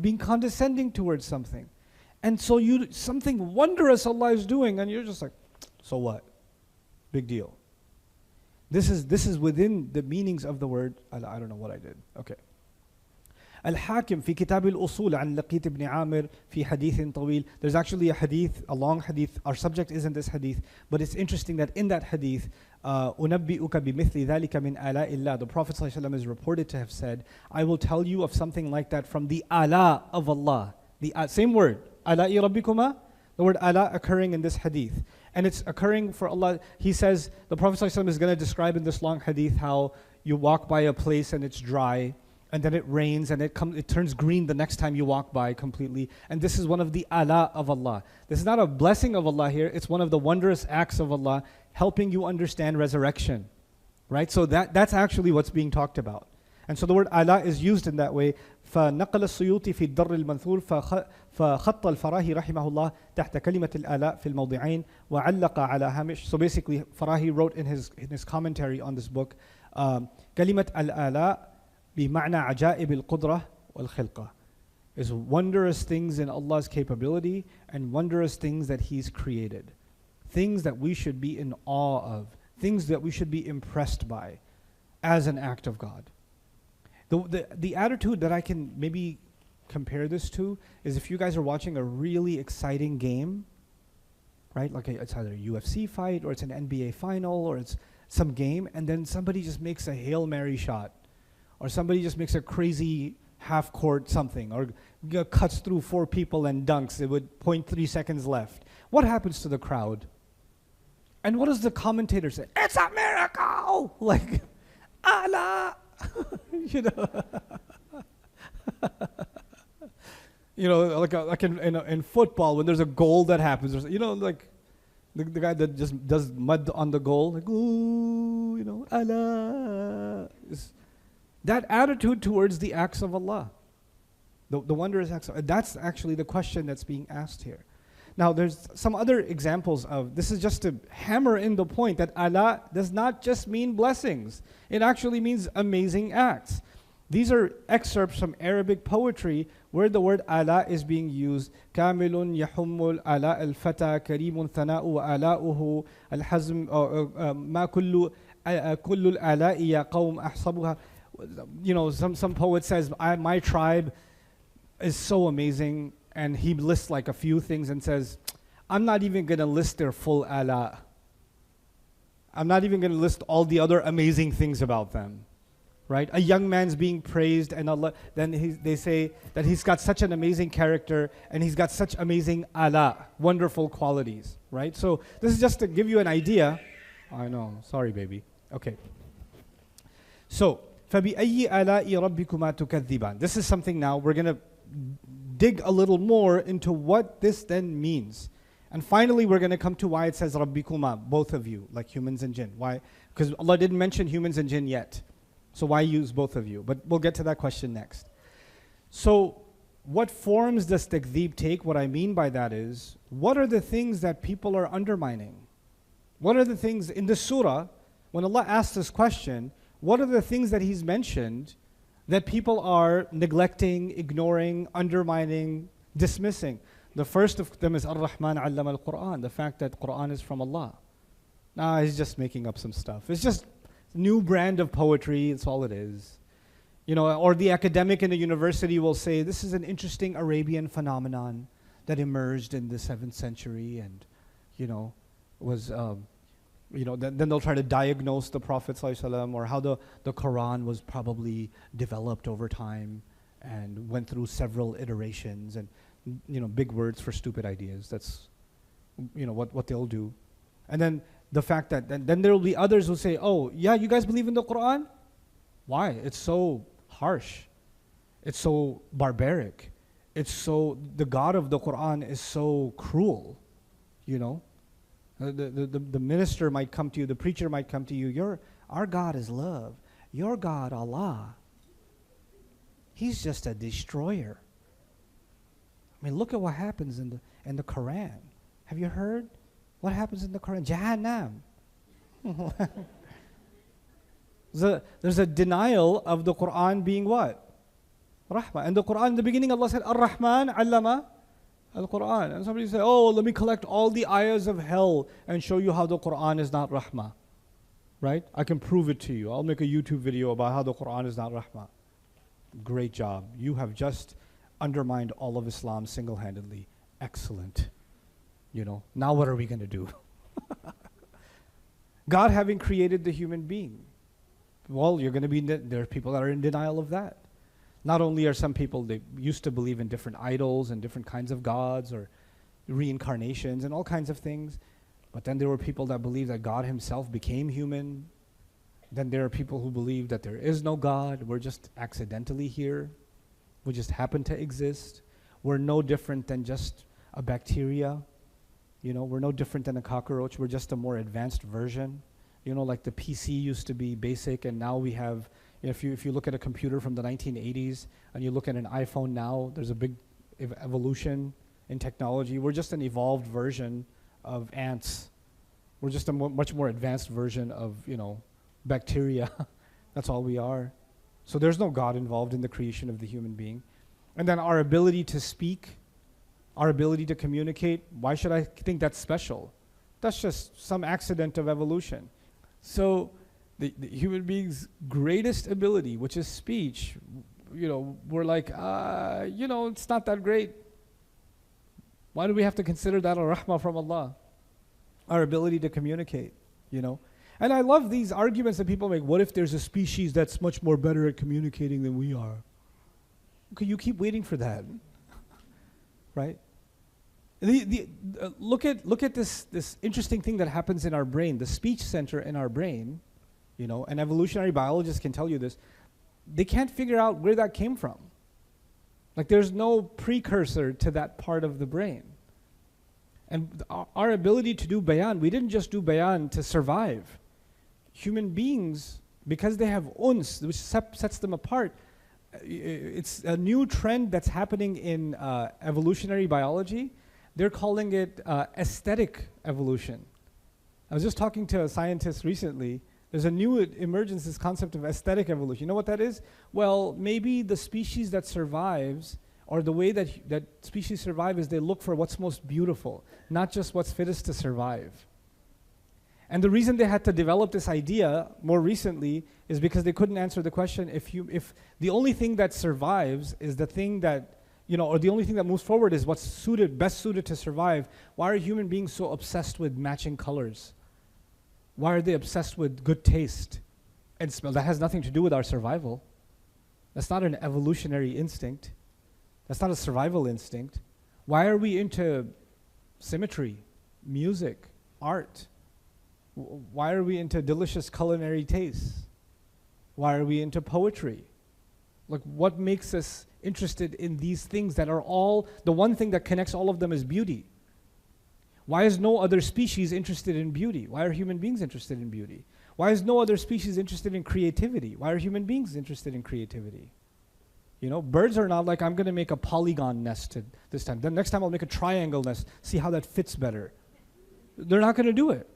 being condescending towards something. And so something wondrous Allah is doing, and you're just like, So what? Big deal. This is within the meanings of the word. I don't know what I did. Okay. الحاكم في كتاب الأصول عن لقيط بن عامر في حديث طويل. There's actually a hadith, a long hadith. Our subject isn't this hadith, but it's interesting that in that hadith, أنبئك بمثل ذلك من آلاء الله. The Prophet ﷺ is reported to have said, I will tell you of something like that from the ala of Allah. The same word, ala'i rabbikuma. The word ala occurring in this hadith. And it's occurring for Allah. He says, the Prophet ﷺ is going to describe in this long hadith how you walk by a place and it's dry, and then it rains and it turns green the next time you walk by completely. And this is one of the ala of Allah. This is not a blessing of Allah here. It's one of the wondrous acts of Allah helping you understand resurrection. Right? So that's actually what's being talked about. And so the word ala is used in that way. فنقل السيوطي في الدر المنثور فخط الفراهي رحمه الله تحت كلمة الآلاء في الموضعين وعلق على هامش. So basically, Farahi wrote in his commentary on this book, كلمة الآلاء بمعنى عجائب القدرة والخلقة, is wondrous things in Allah's capability and wondrous things that He's created. Things that we should be in awe of. Things that we should be impressed by as an act of God. The attitude that I can maybe compare this to is if you guys are watching a really exciting game, right? Like it's either a UFC fight or it's an NBA final or it's some game, and then somebody just makes a Hail Mary shot, or somebody just makes a crazy half-court something, or cuts through 4 people and dunks it with 0.3 seconds left. What happens to the crowd? And what does the commentator say? It's a miracle! Like, Allah! You know, like in football when there's a goal that happens, like the guy that just does mud on the goal, like, ooh, Allah. That attitude towards the acts of Allah, the wondrous acts. That's actually the question that's being asked here. Now, there's some other examples of this. Is just to hammer in the point that Allah does not just mean blessings. It actually means amazing acts. These are excerpts from Arabic poetry where the word ala is being used. كامل يحم ala الفتى كريم ثناء وآلاؤه الحزم ما كل الآلاء يا قوم أحسبها. Some poet says, my tribe is so amazing, and he lists like a few things and says, I'm not even going to list their full ala. I'm not even going to list all the other amazing things about them. Right? A young man's being praised, and Allah, then they say that he's got such an amazing character and he's got such amazing ala, wonderful qualities. Right? So this is just to give you an idea. I know, sorry baby. Okay. So, فَبِأَيِّ آلَاءِ رَبِّكُمَا تُكَذِّبَانِ. This is something now we're going to dig a little more into what this then means. And finally, we're going to come to why it says Rabbikuma, both of you, like humans and jinn. Why? Because Allah didn't mention humans and jinn yet. So why use both of you? But we'll get to that question next. So what forms does takdhib take? What I mean by that is, what are the things that people are undermining? What are the things in the surah, when Allah asks this question, what are the things that He's mentioned that people are neglecting, ignoring, undermining, dismissing? The first of them is Ar-Rahman allama al-Quran, the fact that Quran is from Allah. He's just making up some stuff. It's just a new brand of poetry, that's all it is. Or the academic in the university will say, this is an interesting Arabian phenomenon that emerged in the 7th century and, was... then they'll try to diagnose the Prophet ﷺ or how the Quran was probably developed over time and went through several iterations and, big words for stupid ideas. That's, what they'll do. And then the fact that, then there will be others who say, oh, yeah, you guys believe in the Quran? Why? It's so harsh. It's so barbaric. The God of the Quran is so cruel, The minister might come to you, the preacher might come to you, our God is love. Your God, Allah, He's just a destroyer. I mean, look at what happens in the Quran. Have you heard what happens in the Quran? Jahannam. There's a denial of the Quran being what? Rahmah. And the Quran, in the beginning, Allah said, Ar-Rahman allama Al-Quran. And somebody say, oh, let me collect all the ayahs of hell and show you how the Quran is not rahmah. Right? I can prove it to you. I'll make a YouTube video about how the Quran is not rahmah. Great job. You have just undermined all of Islam single-handedly. Excellent. Now what are we going to do? God having created the human being. Well, you're going to be, there are people that are in denial of that. Not only are some people, they used to believe in different idols and different kinds of gods or reincarnations and all kinds of things, but then there were people that believed that God himself became human. Then there are people who believe that there is no God, we're just accidentally here, we just happen to exist. We're no different than just a bacteria. We're no different than a cockroach, we're just a more advanced version. Like the PC used to be basic, and now we have, if you look at a computer from the 1980s and you look at an iPhone now, there's a big evolution in technology. We're just an evolved version of ants. We're just a much more advanced version of, bacteria. That's all we are. So there's no God involved in the creation of the human being. And then our ability to speak, our ability to communicate, why should I think that's special? That's just some accident of evolution. So the human being's greatest ability, which is speech, we're like, it's not that great. Why do we have to consider that a rahmah from Allah? Our ability to communicate, And I love these arguments that people make. What if there's a species that's much more better at communicating than we are? Okay, you keep waiting for that, right? Look at this interesting thing that happens in our brain, the speech center in our brain, and evolutionary biologists can tell you this. They can't figure out where that came from. Like there's no precursor to that part of the brain. And our ability to do bayan, we didn't just do bayan to survive. Human beings, because they have uns, which sets them apart, it's a new trend that's happening in evolutionary biology. They're calling it aesthetic evolution. I was just talking to a scientist recently. There's a new emergence, this concept of aesthetic evolution. You know what that is? Well, maybe the species that survives, or the way that species survive is they look for what's most beautiful, not just what's fittest to survive. And the reason they had to develop this idea more recently is because they couldn't answer the question, if the only thing that survives is the thing that, or the only thing that moves forward is what's best suited to survive, why are human beings so obsessed with matching colors? Why are they obsessed with good taste and smell? That has nothing to do with our survival. That's not an evolutionary instinct. That's not a survival instinct. Why are we into symmetry, music, art? Why are we into delicious culinary tastes? Why are we into poetry? Like, what makes us interested in these things that are all, the one thing that connects all of them is beauty? Why is no other species interested in beauty? Why are human beings interested in beauty? Why is no other species interested in creativity? Why are human beings interested in creativity? Birds are not like, I'm going to make a polygon nest this time. Then next time I'll make a triangle nest, see how that fits better. They're not going to do it.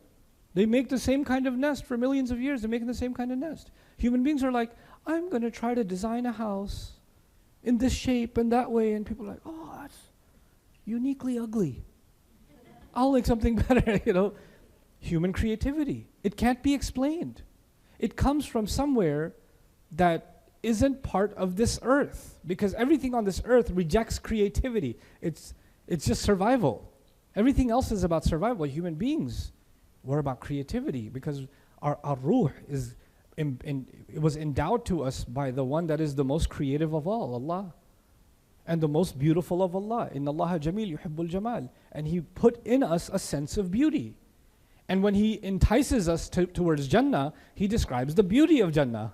They make the same kind of nest for millions of years. They're making the same kind of nest. Human beings are like, I'm going to try to design a house in this shape and that way. And people are like, oh, that's uniquely ugly. I'll make something better, Human creativity. It can't be explained. It comes from somewhere that isn't part of this earth, because everything on this earth rejects creativity. It's just survival. Everything else is about survival. Human beings, we're about creativity, because our ruh it was endowed to us by the one that is the most creative of all, Allah, and the most beautiful of Allah. Inna Allaha jameel yuhibbul jamal. And He put in us a sense of beauty. And when He entices us towards Jannah, He describes the beauty of Jannah.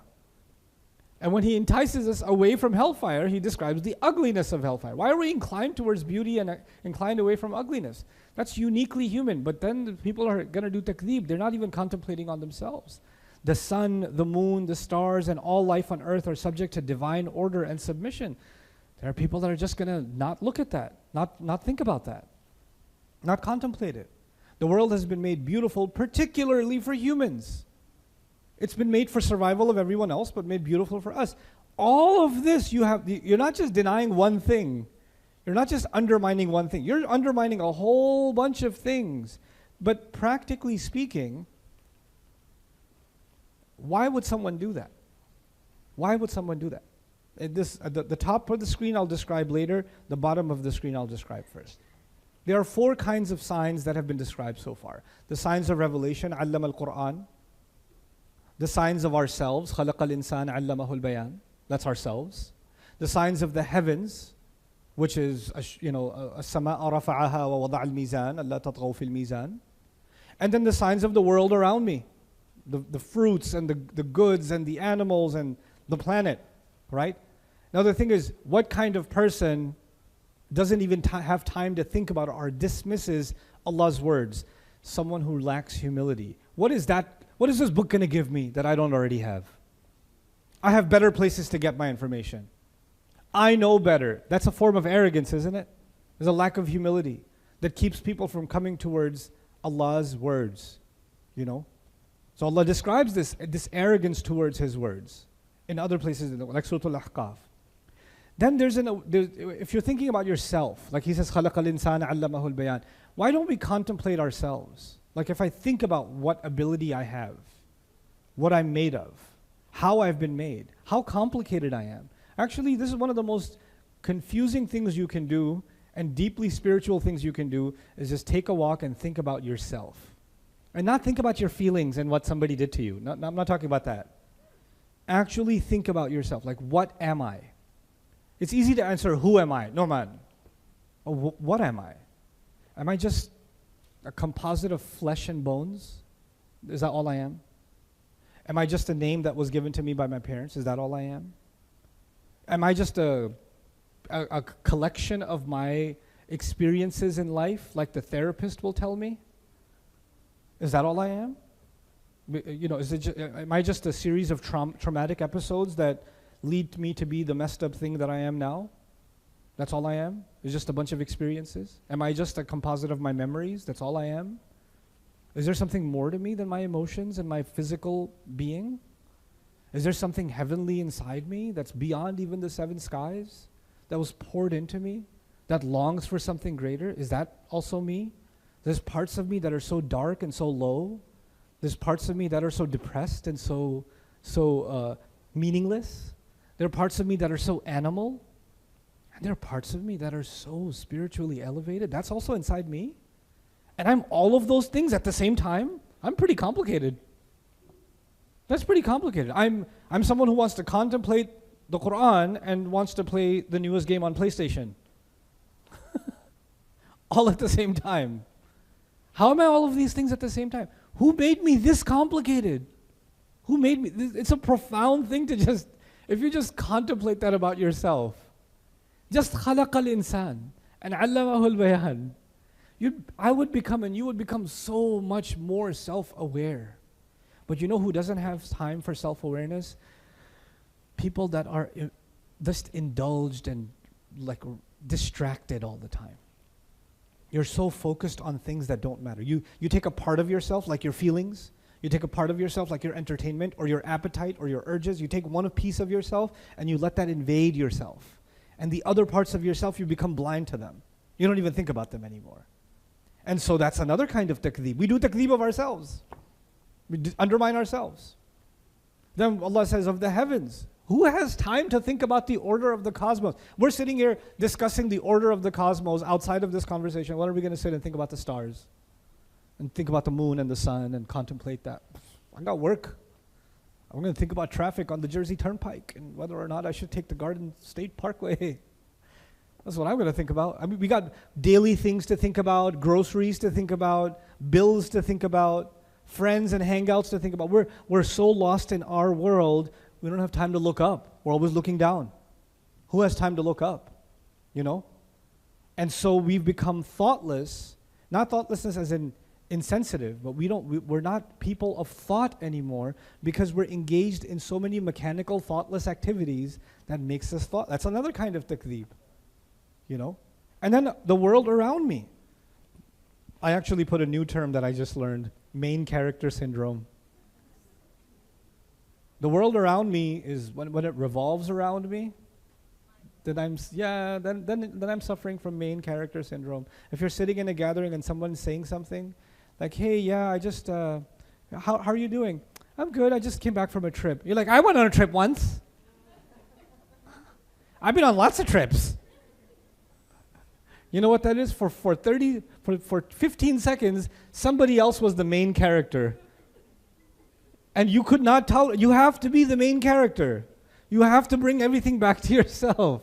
And when He entices us away from hellfire, He describes the ugliness of hellfire. Why are we inclined towards beauty and inclined away from ugliness? That's uniquely human. But then the people are going to do takdeeb. They're not even contemplating on themselves. The sun, the moon, the stars, and all life on earth are subject to divine order and submission. There are people that are just going to not look at that, not think about that, not contemplate it. The world has been made beautiful particularly for humans. It's been made for survival of everyone else, but made beautiful for us. All of this, you're not just denying one thing. You're not just undermining one thing. You're undermining a whole bunch of things. But practically speaking, why would someone do that? Why would someone do that? The top of the screen I'll describe later. The bottom of the screen I'll describe first. There are 4 kinds of signs that have been described so far. The signs of revelation, allama al-Quran. The signs of ourselves, خَلَقَ الْإِنسَانَ عَلَّمَهُ الْبَيَانِ. That's ourselves. The signs of the heavens, which is, السَّمَاءَ رَفَعَهَا وَوَضَعَ الْمِيزَانَ أَلَّا تَطْغَوْا فِي الْمِيزَانِ. And then the signs of the world around me. The fruits and the goods and the animals and the planet, right? Now the thing is, what kind of person doesn't even have time to think about or dismisses Allah's words? Someone who lacks humility. What is that? What is this book going to give me that I don't already have? I have better places to get my information. I know better. That's a form of arrogance, isn't it? There's a lack of humility that keeps people from coming towards Allah's words, So Allah describes this arrogance towards His words in other places, like Surah Al-Ahqaf. Then if you're thinking about yourself, like He says, خَلَقَ الْإِنسَانَ عَلَّمَهُ الْبَيَانِ. Why don't we contemplate ourselves? Like if I think about what ability I have, what I'm made of, how I've been made, how complicated I am. Actually, this is one of the most confusing things you can do and deeply spiritual things you can do is just take a walk and think about yourself. And not think about your feelings and what somebody did to you. I'm not talking about that. Actually think about yourself. Like, what am I? It's easy to answer, who am I? Norman. Oh, what am I? Am I just a composite of flesh and bones? Is that all I am? Am I just a name that was given to me by my parents? Is that all I am? Am I just a collection of my experiences in life, like the therapist will tell me? Is that all I am? Am I just a series of traumatic episodes that lead me to be the messed up thing that I am now? That's all I am? It's just a bunch of experiences? Am I just a composite of my memories? That's all I am? Is there something more to me than my emotions and my physical being? Is there something heavenly inside me that's beyond even the 7 skies, that was poured into me, that longs for something greater? Is that also me? There's parts of me that are so dark and so low. There's parts of me that are so depressed and so meaningless. There are parts of me that are so animal. And there are parts of me that are so spiritually elevated. That's also inside me. And I'm all of those things at the same time. I'm pretty complicated. That's pretty complicated. I'm someone who wants to contemplate the Quran and wants to play the newest game on PlayStation. All at the same time. How am I all of these things at the same time? Who made me this complicated? Who made me this? It's a profound thing to just, if you just contemplate that about yourself. Just خَلَقَ الْإِنسَانِ and عَلَّمَهُ الْبَيَانِ. I would become and you would become so much more self-aware. But you know who doesn't have time for self-awareness? People that are just indulged and like distracted all the time. You're so focused on things that don't matter. You take a part of yourself, like your feelings. You take a part of yourself, like your entertainment or your appetite or your urges. You take one piece of yourself and you let that invade yourself. And the other parts of yourself, you become blind to them. You don't even think about them anymore. And so that's another kind of takdeeb. We do takdeeb of ourselves. We undermine ourselves. Then Allah says of the heavens, who has time to think about the order of the cosmos? We're sitting here discussing the order of the cosmos outside of this conversation. When are we going to sit and think about the stars? And think about the moon and the sun and contemplate that? I got work. I'm going to think about traffic on the Jersey Turnpike and whether or not I should take the Garden State Parkway. That's what I'm going to think about. I mean, we got daily things to think about, groceries to think about, bills to think about, friends and hangouts to think about. We're so lost in our world, we don't have time to look up. We're always looking down. Who has time to look up? And so we've become thoughtless, not thoughtlessness as in insensitive, but we're not people of thought anymore because we're engaged in so many mechanical, thoughtless activities that makes us thought. That's another kind of takdeeb. And then the world around me. I actually put a new term that I just learned, main character syndrome. The world around me is, when it revolves around me, then I'm suffering from main character syndrome. If you're sitting in a gathering and someone's saying something, like, hey, yeah, I just, how are you doing? I'm good, I just came back from a trip. You're like, I went on a trip once. I've been on lots of trips. You know what that is? For 15 seconds, somebody else was the main character. And you could not tell, you have to be the main character. You have to bring everything back to yourself.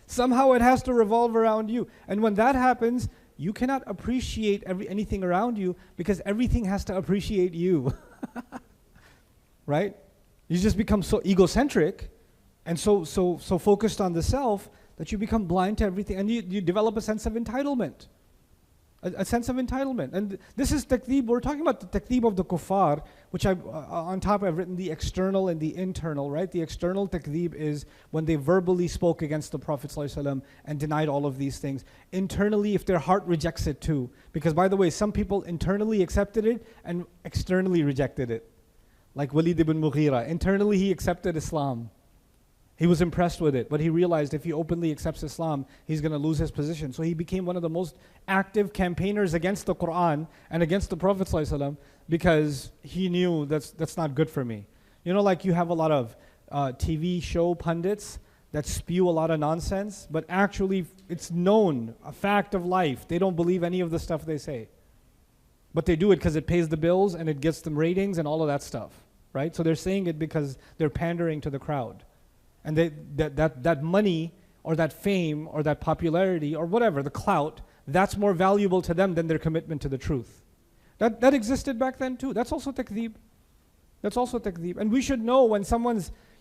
Somehow it has to revolve around you. And when that happens, you cannot appreciate anything around you because everything has to appreciate you. Right? You just become so egocentric and so focused on the self that you become blind to everything, and you develop a sense of entitlement. A sense of entitlement. And this is taqdeeb. We're talking about the taqdeeb of the kuffar, which on top I've written the external and the internal, right? The external taqdeeb is when they verbally spoke against the Prophet ﷺ and denied all of these things. Internally, if their heart rejects it too. Because by the way, some people internally accepted it and externally rejected it. Like Walid ibn Mughira. Internally he accepted Islam. He was impressed with it, but he realized if he openly accepts Islam, he's going to lose his position. So he became one of the most active campaigners against the Quran and against the Prophet ﷺ because he knew that's not good for me. You know, like you have a lot of TV show pundits that spew a lot of nonsense, but actually it's known, a fact of life. They don't believe any of the stuff they say. But they do it because it pays the bills and it gets them ratings and all of that stuff, right? So they're saying it because they're pandering to the crowd. And that money or that fame or that popularity or whatever, the clout, that's more valuable to them than their commitment to the truth. That existed back then too. That's also taqdeeb. That's also taqdeeb. And we should know when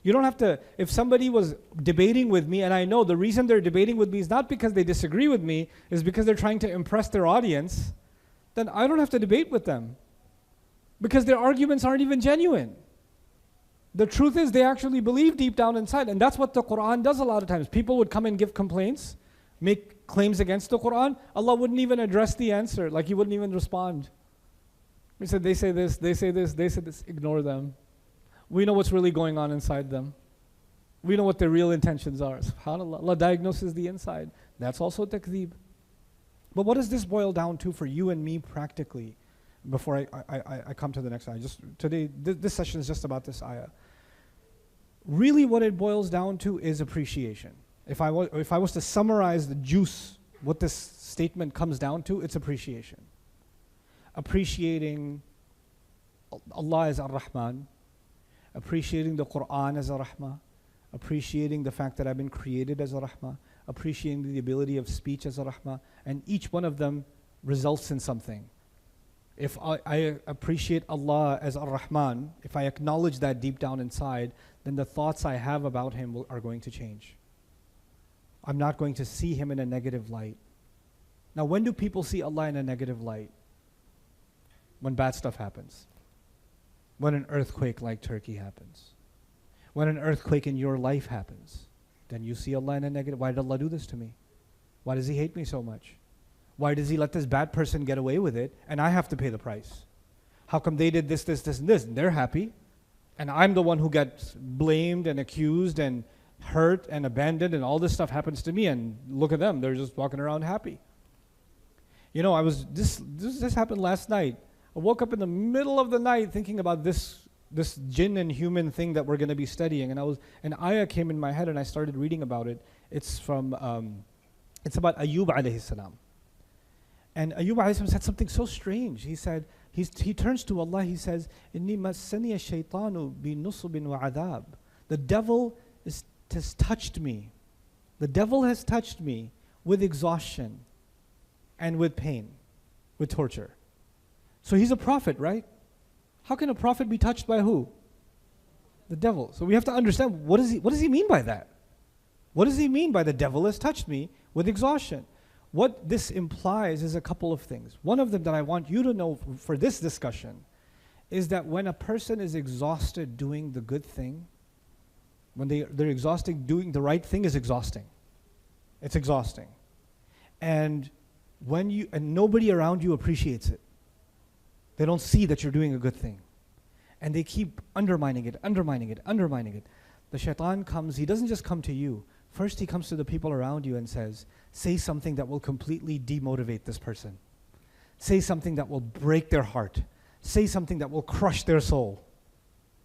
you don't have to, if somebody was debating with me and I know the reason they're debating with me is not because they disagree with me, is because they're trying to impress their audience, then I don't have to debate with them. Because their arguments aren't even genuine. The truth is they actually believe deep down inside, and that's what the Quran does a lot of times. People would come and give complaints, make claims against the Quran. Allah wouldn't even address the answer, like He wouldn't even respond. He said, they say this, they say this, they say this, ignore them. We know what's really going on inside them. We know what their real intentions are. SubhanAllah, Allah diagnoses the inside. That's also taqdeeb. But what does this boil down to for you and me practically? Before I come to the next ayah. Today, this session is just about this ayah. Really what it boils down to is appreciation. If I was to summarize the juice, what this statement comes down to, it's appreciation. Appreciating Allah as Ar-Rahman, appreciating the Quran as Ar-Rahman, appreciating the fact that I've been created as Ar-Rahman, appreciating the ability of speech as Ar-Rahman, and each one of them results in something. If I appreciate Allah as Ar-Rahman, if I acknowledge that deep down inside, then the thoughts I have about Him are going to change. I'm not going to see Him in a negative light. Now, when do people see Allah in a negative light? When bad stuff happens. When an earthquake like Turkey happens. When an earthquake in your life happens. Then you see Allah in a negative. Why did Allah do this to me? Why does He hate me so much? Why does He let this bad person get away with it and I have to pay the price? How come they did this, this, this, and this? And they're happy. And I'm the one who gets blamed and accused and hurt and abandoned and all this stuff happens to me, and look at them, they're just walking around happy. You know, this happened last night. I woke up in the middle of the night thinking about this jinn and human thing that we're going to be studying, and an ayah came in my head and I started reading about it. It's about Ayyub alayhi salam. And Ayyub alayhi salam said something so strange. He said, he turns to Allah, he says, Inni massaniya shaytanu bi nusubin wa adab. The devil has touched me. The devil has touched me with exhaustion and with pain, with torture. So he's a prophet, right? How can a prophet be touched by who? The devil. So we have to understand, what does he mean by that? What does he mean by the devil has touched me with exhaustion? What this implies is a couple of things. One of them that I want you to know for this discussion is that when a person is exhausted doing the good thing, when they're exhausted, doing the right thing is exhausting. It's exhausting. And nobody around you appreciates it. They don't see that you're doing a good thing. And they keep undermining it. The shaitan comes, he doesn't just come to you. First, he comes to the people around you and says, say something that will completely demotivate this person. Say something that will break their heart. Say something that will crush their soul.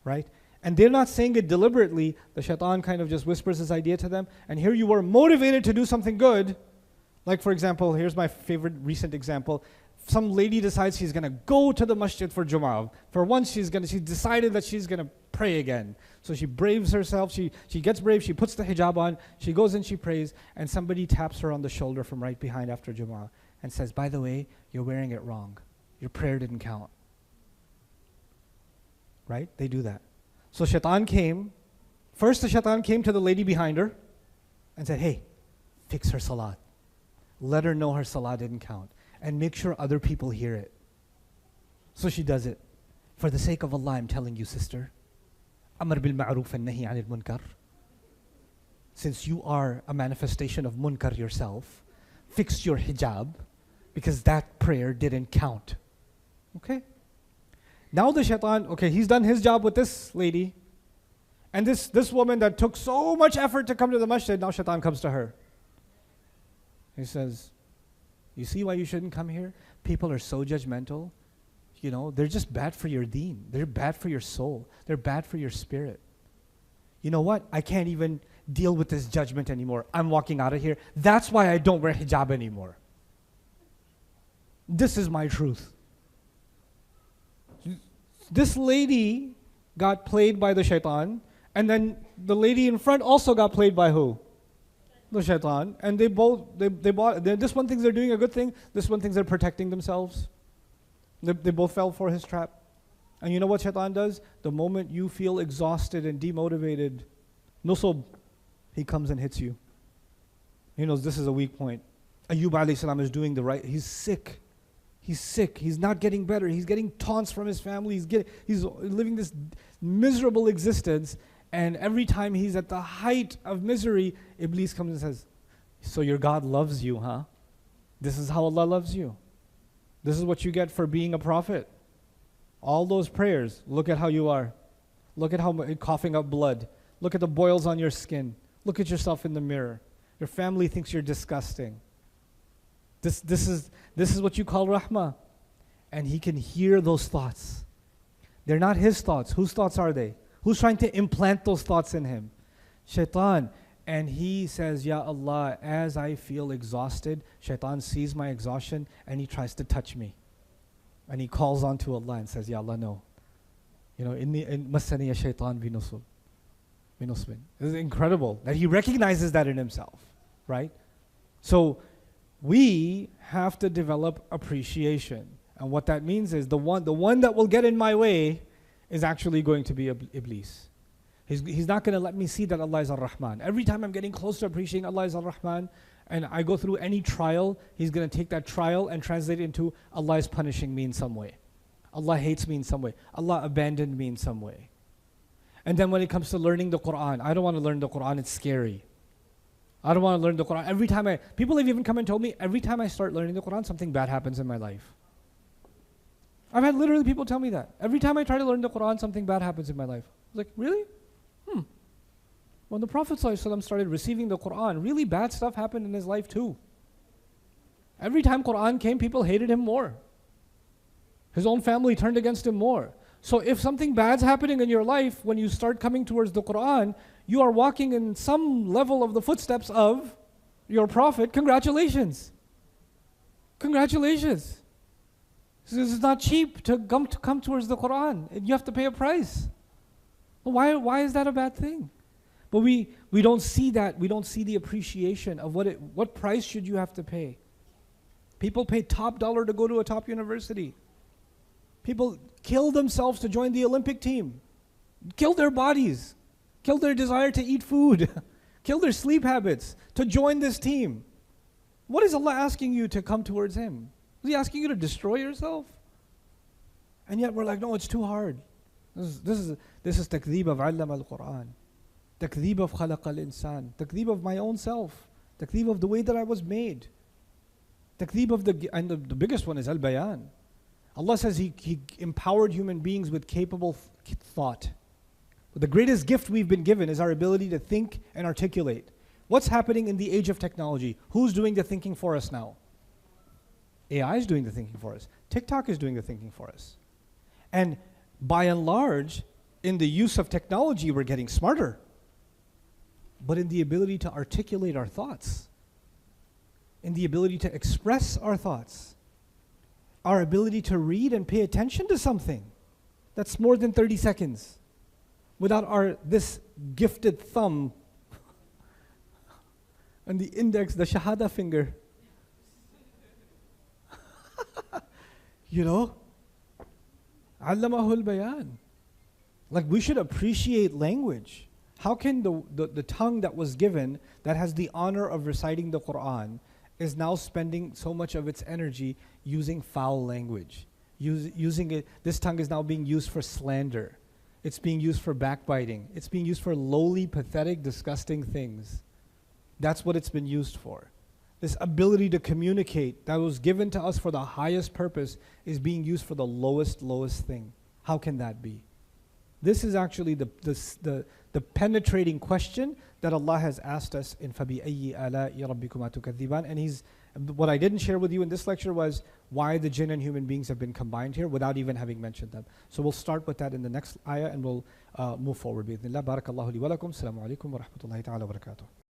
Right? And they're not saying it deliberately. The shaitan kind of just whispers this idea to them. And here you were motivated to do something good. Like, for example, here's my favorite recent example. Some lady decides she's going to go to the masjid for Jum'ah. For once, she decided that she's going to pray again. So she braves herself. She gets brave. She puts the hijab on. She goes and she prays. And somebody taps her on the shoulder from right behind after Jum'ah and says, by the way, you're wearing it wrong. Your prayer didn't count. Right? They do that. So shaitan came. First the shaitan came to the lady behind her and said, hey, fix her salat. Let her know her salah didn't count. And make sure other people hear it. So she does it. For the sake of Allah, I'm telling you, sister. Amr bil ma'roof and nahi anil munkar. Since you are a manifestation of munkar yourself, fix your hijab, because that prayer didn't count. Okay? Now the shaitan, okay, he's done his job with this lady. And this woman that took so much effort to come to the masjid, now shaitan comes to her. He says, you see why you shouldn't come here? People are so judgmental. You know, they're just bad for your deen. They're bad for your soul. They're bad for your spirit. You know what? I can't even deal with this judgment anymore. I'm walking out of here. That's why I don't wear hijab anymore. This is my truth. This lady got played by the shaitan, and then the lady in front also got played by who? The shaitan. And they this one thinks they're doing a good thing, this one thinks they're protecting themselves. They both fell for his trap. And you know what shaitan does? The moment you feel exhausted and demotivated, nusub, he comes and hits you. He knows this is a weak point. Ayyub alayhi salam is doing the right, he's sick. He's sick. He's not getting better. He's getting taunts from his family. He's living this miserable existence. And every time he's at the height of misery, Iblis comes and says, so your God loves you, huh? This is how Allah loves you. This is what you get for being a prophet. All those prayers, look at how you are. Look at how coughing up blood. Look at the boils on your skin. Look at yourself in the mirror. Your family thinks you're disgusting. This is what you call rahmah. And he can hear those thoughts. They're not his thoughts. Whose thoughts are they? Who's trying to implant those thoughts in him? Shaitan. And he says, Ya Allah, as I feel exhausted, shaitan sees my exhaustion and he tries to touch me. And he calls on to Allah and says, Ya Allah, no. You know, in masaniya shaitan binusub. Binusbin. This is incredible that he recognizes that in himself. Right? So, we have to develop appreciation. And what that means is the one that will get in my way is actually going to be Iblis. He's not going to let me see that Allah is Ar-Rahman. Every time I'm getting close to appreciating Allah is Ar-Rahman, and I go through any trial, he's going to take that trial and translate it into Allah is punishing me in some way. Allah hates me in some way. Allah abandoned me in some way. And then when it comes to learning the Quran, I don't want to learn the Quran, it's scary. I don't want to learn the Quran. Every time people have even come and told me, every time I start learning the Quran, something bad happens in my life. I've had literally people tell me that. Every time I try to learn the Quran, something bad happens in my life. I was like, really? When the Prophet ﷺ started receiving the Quran, really bad stuff happened in his life too. Every time Quran came, people hated him more. His own family turned against him more. So if something bad's happening in your life, when you start coming towards the Quran, you are walking in some level of the footsteps of your Prophet. Congratulations. Congratulations. This is not cheap to come towards the Quran. You have to pay a price. Why is that a bad thing? But we don't see that. We don't see the appreciation of what price should you have to pay. People pay top dollar to go to a top university. People kill themselves to join the Olympic team. Kill their bodies. Kill their desire to eat food. Kill their sleep habits to join this team. What is Allah asking you to come towards Him? Is He asking you to destroy yourself? And yet we're like, no, it's too hard. This is takdeeb of allam al-Quran. Takdeeb of khalaq al-insan. Takdeeb of my own self. Takdeeb of the way that I was made. Takdeeb of the biggest one is al-bayan. Allah says He empowered human beings with capable thought. But the greatest gift we've been given is our ability to think and articulate. What's happening in the age of technology? Who's doing the thinking for us now? AI is doing the thinking for us. TikTok is doing the thinking for us. And by and large, in the use of technology, we're getting smarter. But in the ability to articulate our thoughts, in the ability to express our thoughts, our ability to read and pay attention to something that's more than 30 seconds without this gifted thumb and the index, the shahada finger. You know? Allamahul bayan. Like, we should appreciate language. How can the tongue that was given, that has the honor of reciting the Quran, is now spending so much of its energy using foul language? Using it, this tongue is now being used for slander. It's being used for backbiting. It's being used for lowly, pathetic, disgusting things. That's what it's been used for. This ability to communicate that was given to us for the highest purpose is being used for the lowest thing. How can that be? This is actually the penetrating question that Allah has asked us in فَبِأَيِّ آلَاءِ رَبِّكُمَا تُكَذِّبَانِ. And what I didn't share with you in this lecture was why the jinn and human beings have been combined here without even having mentioned them. So we'll start with that in the next ayah and we'll move forward. بإذن الله. بارك الله لي ولكم. السلام عليكم ورحمة الله تعالى وبركاته.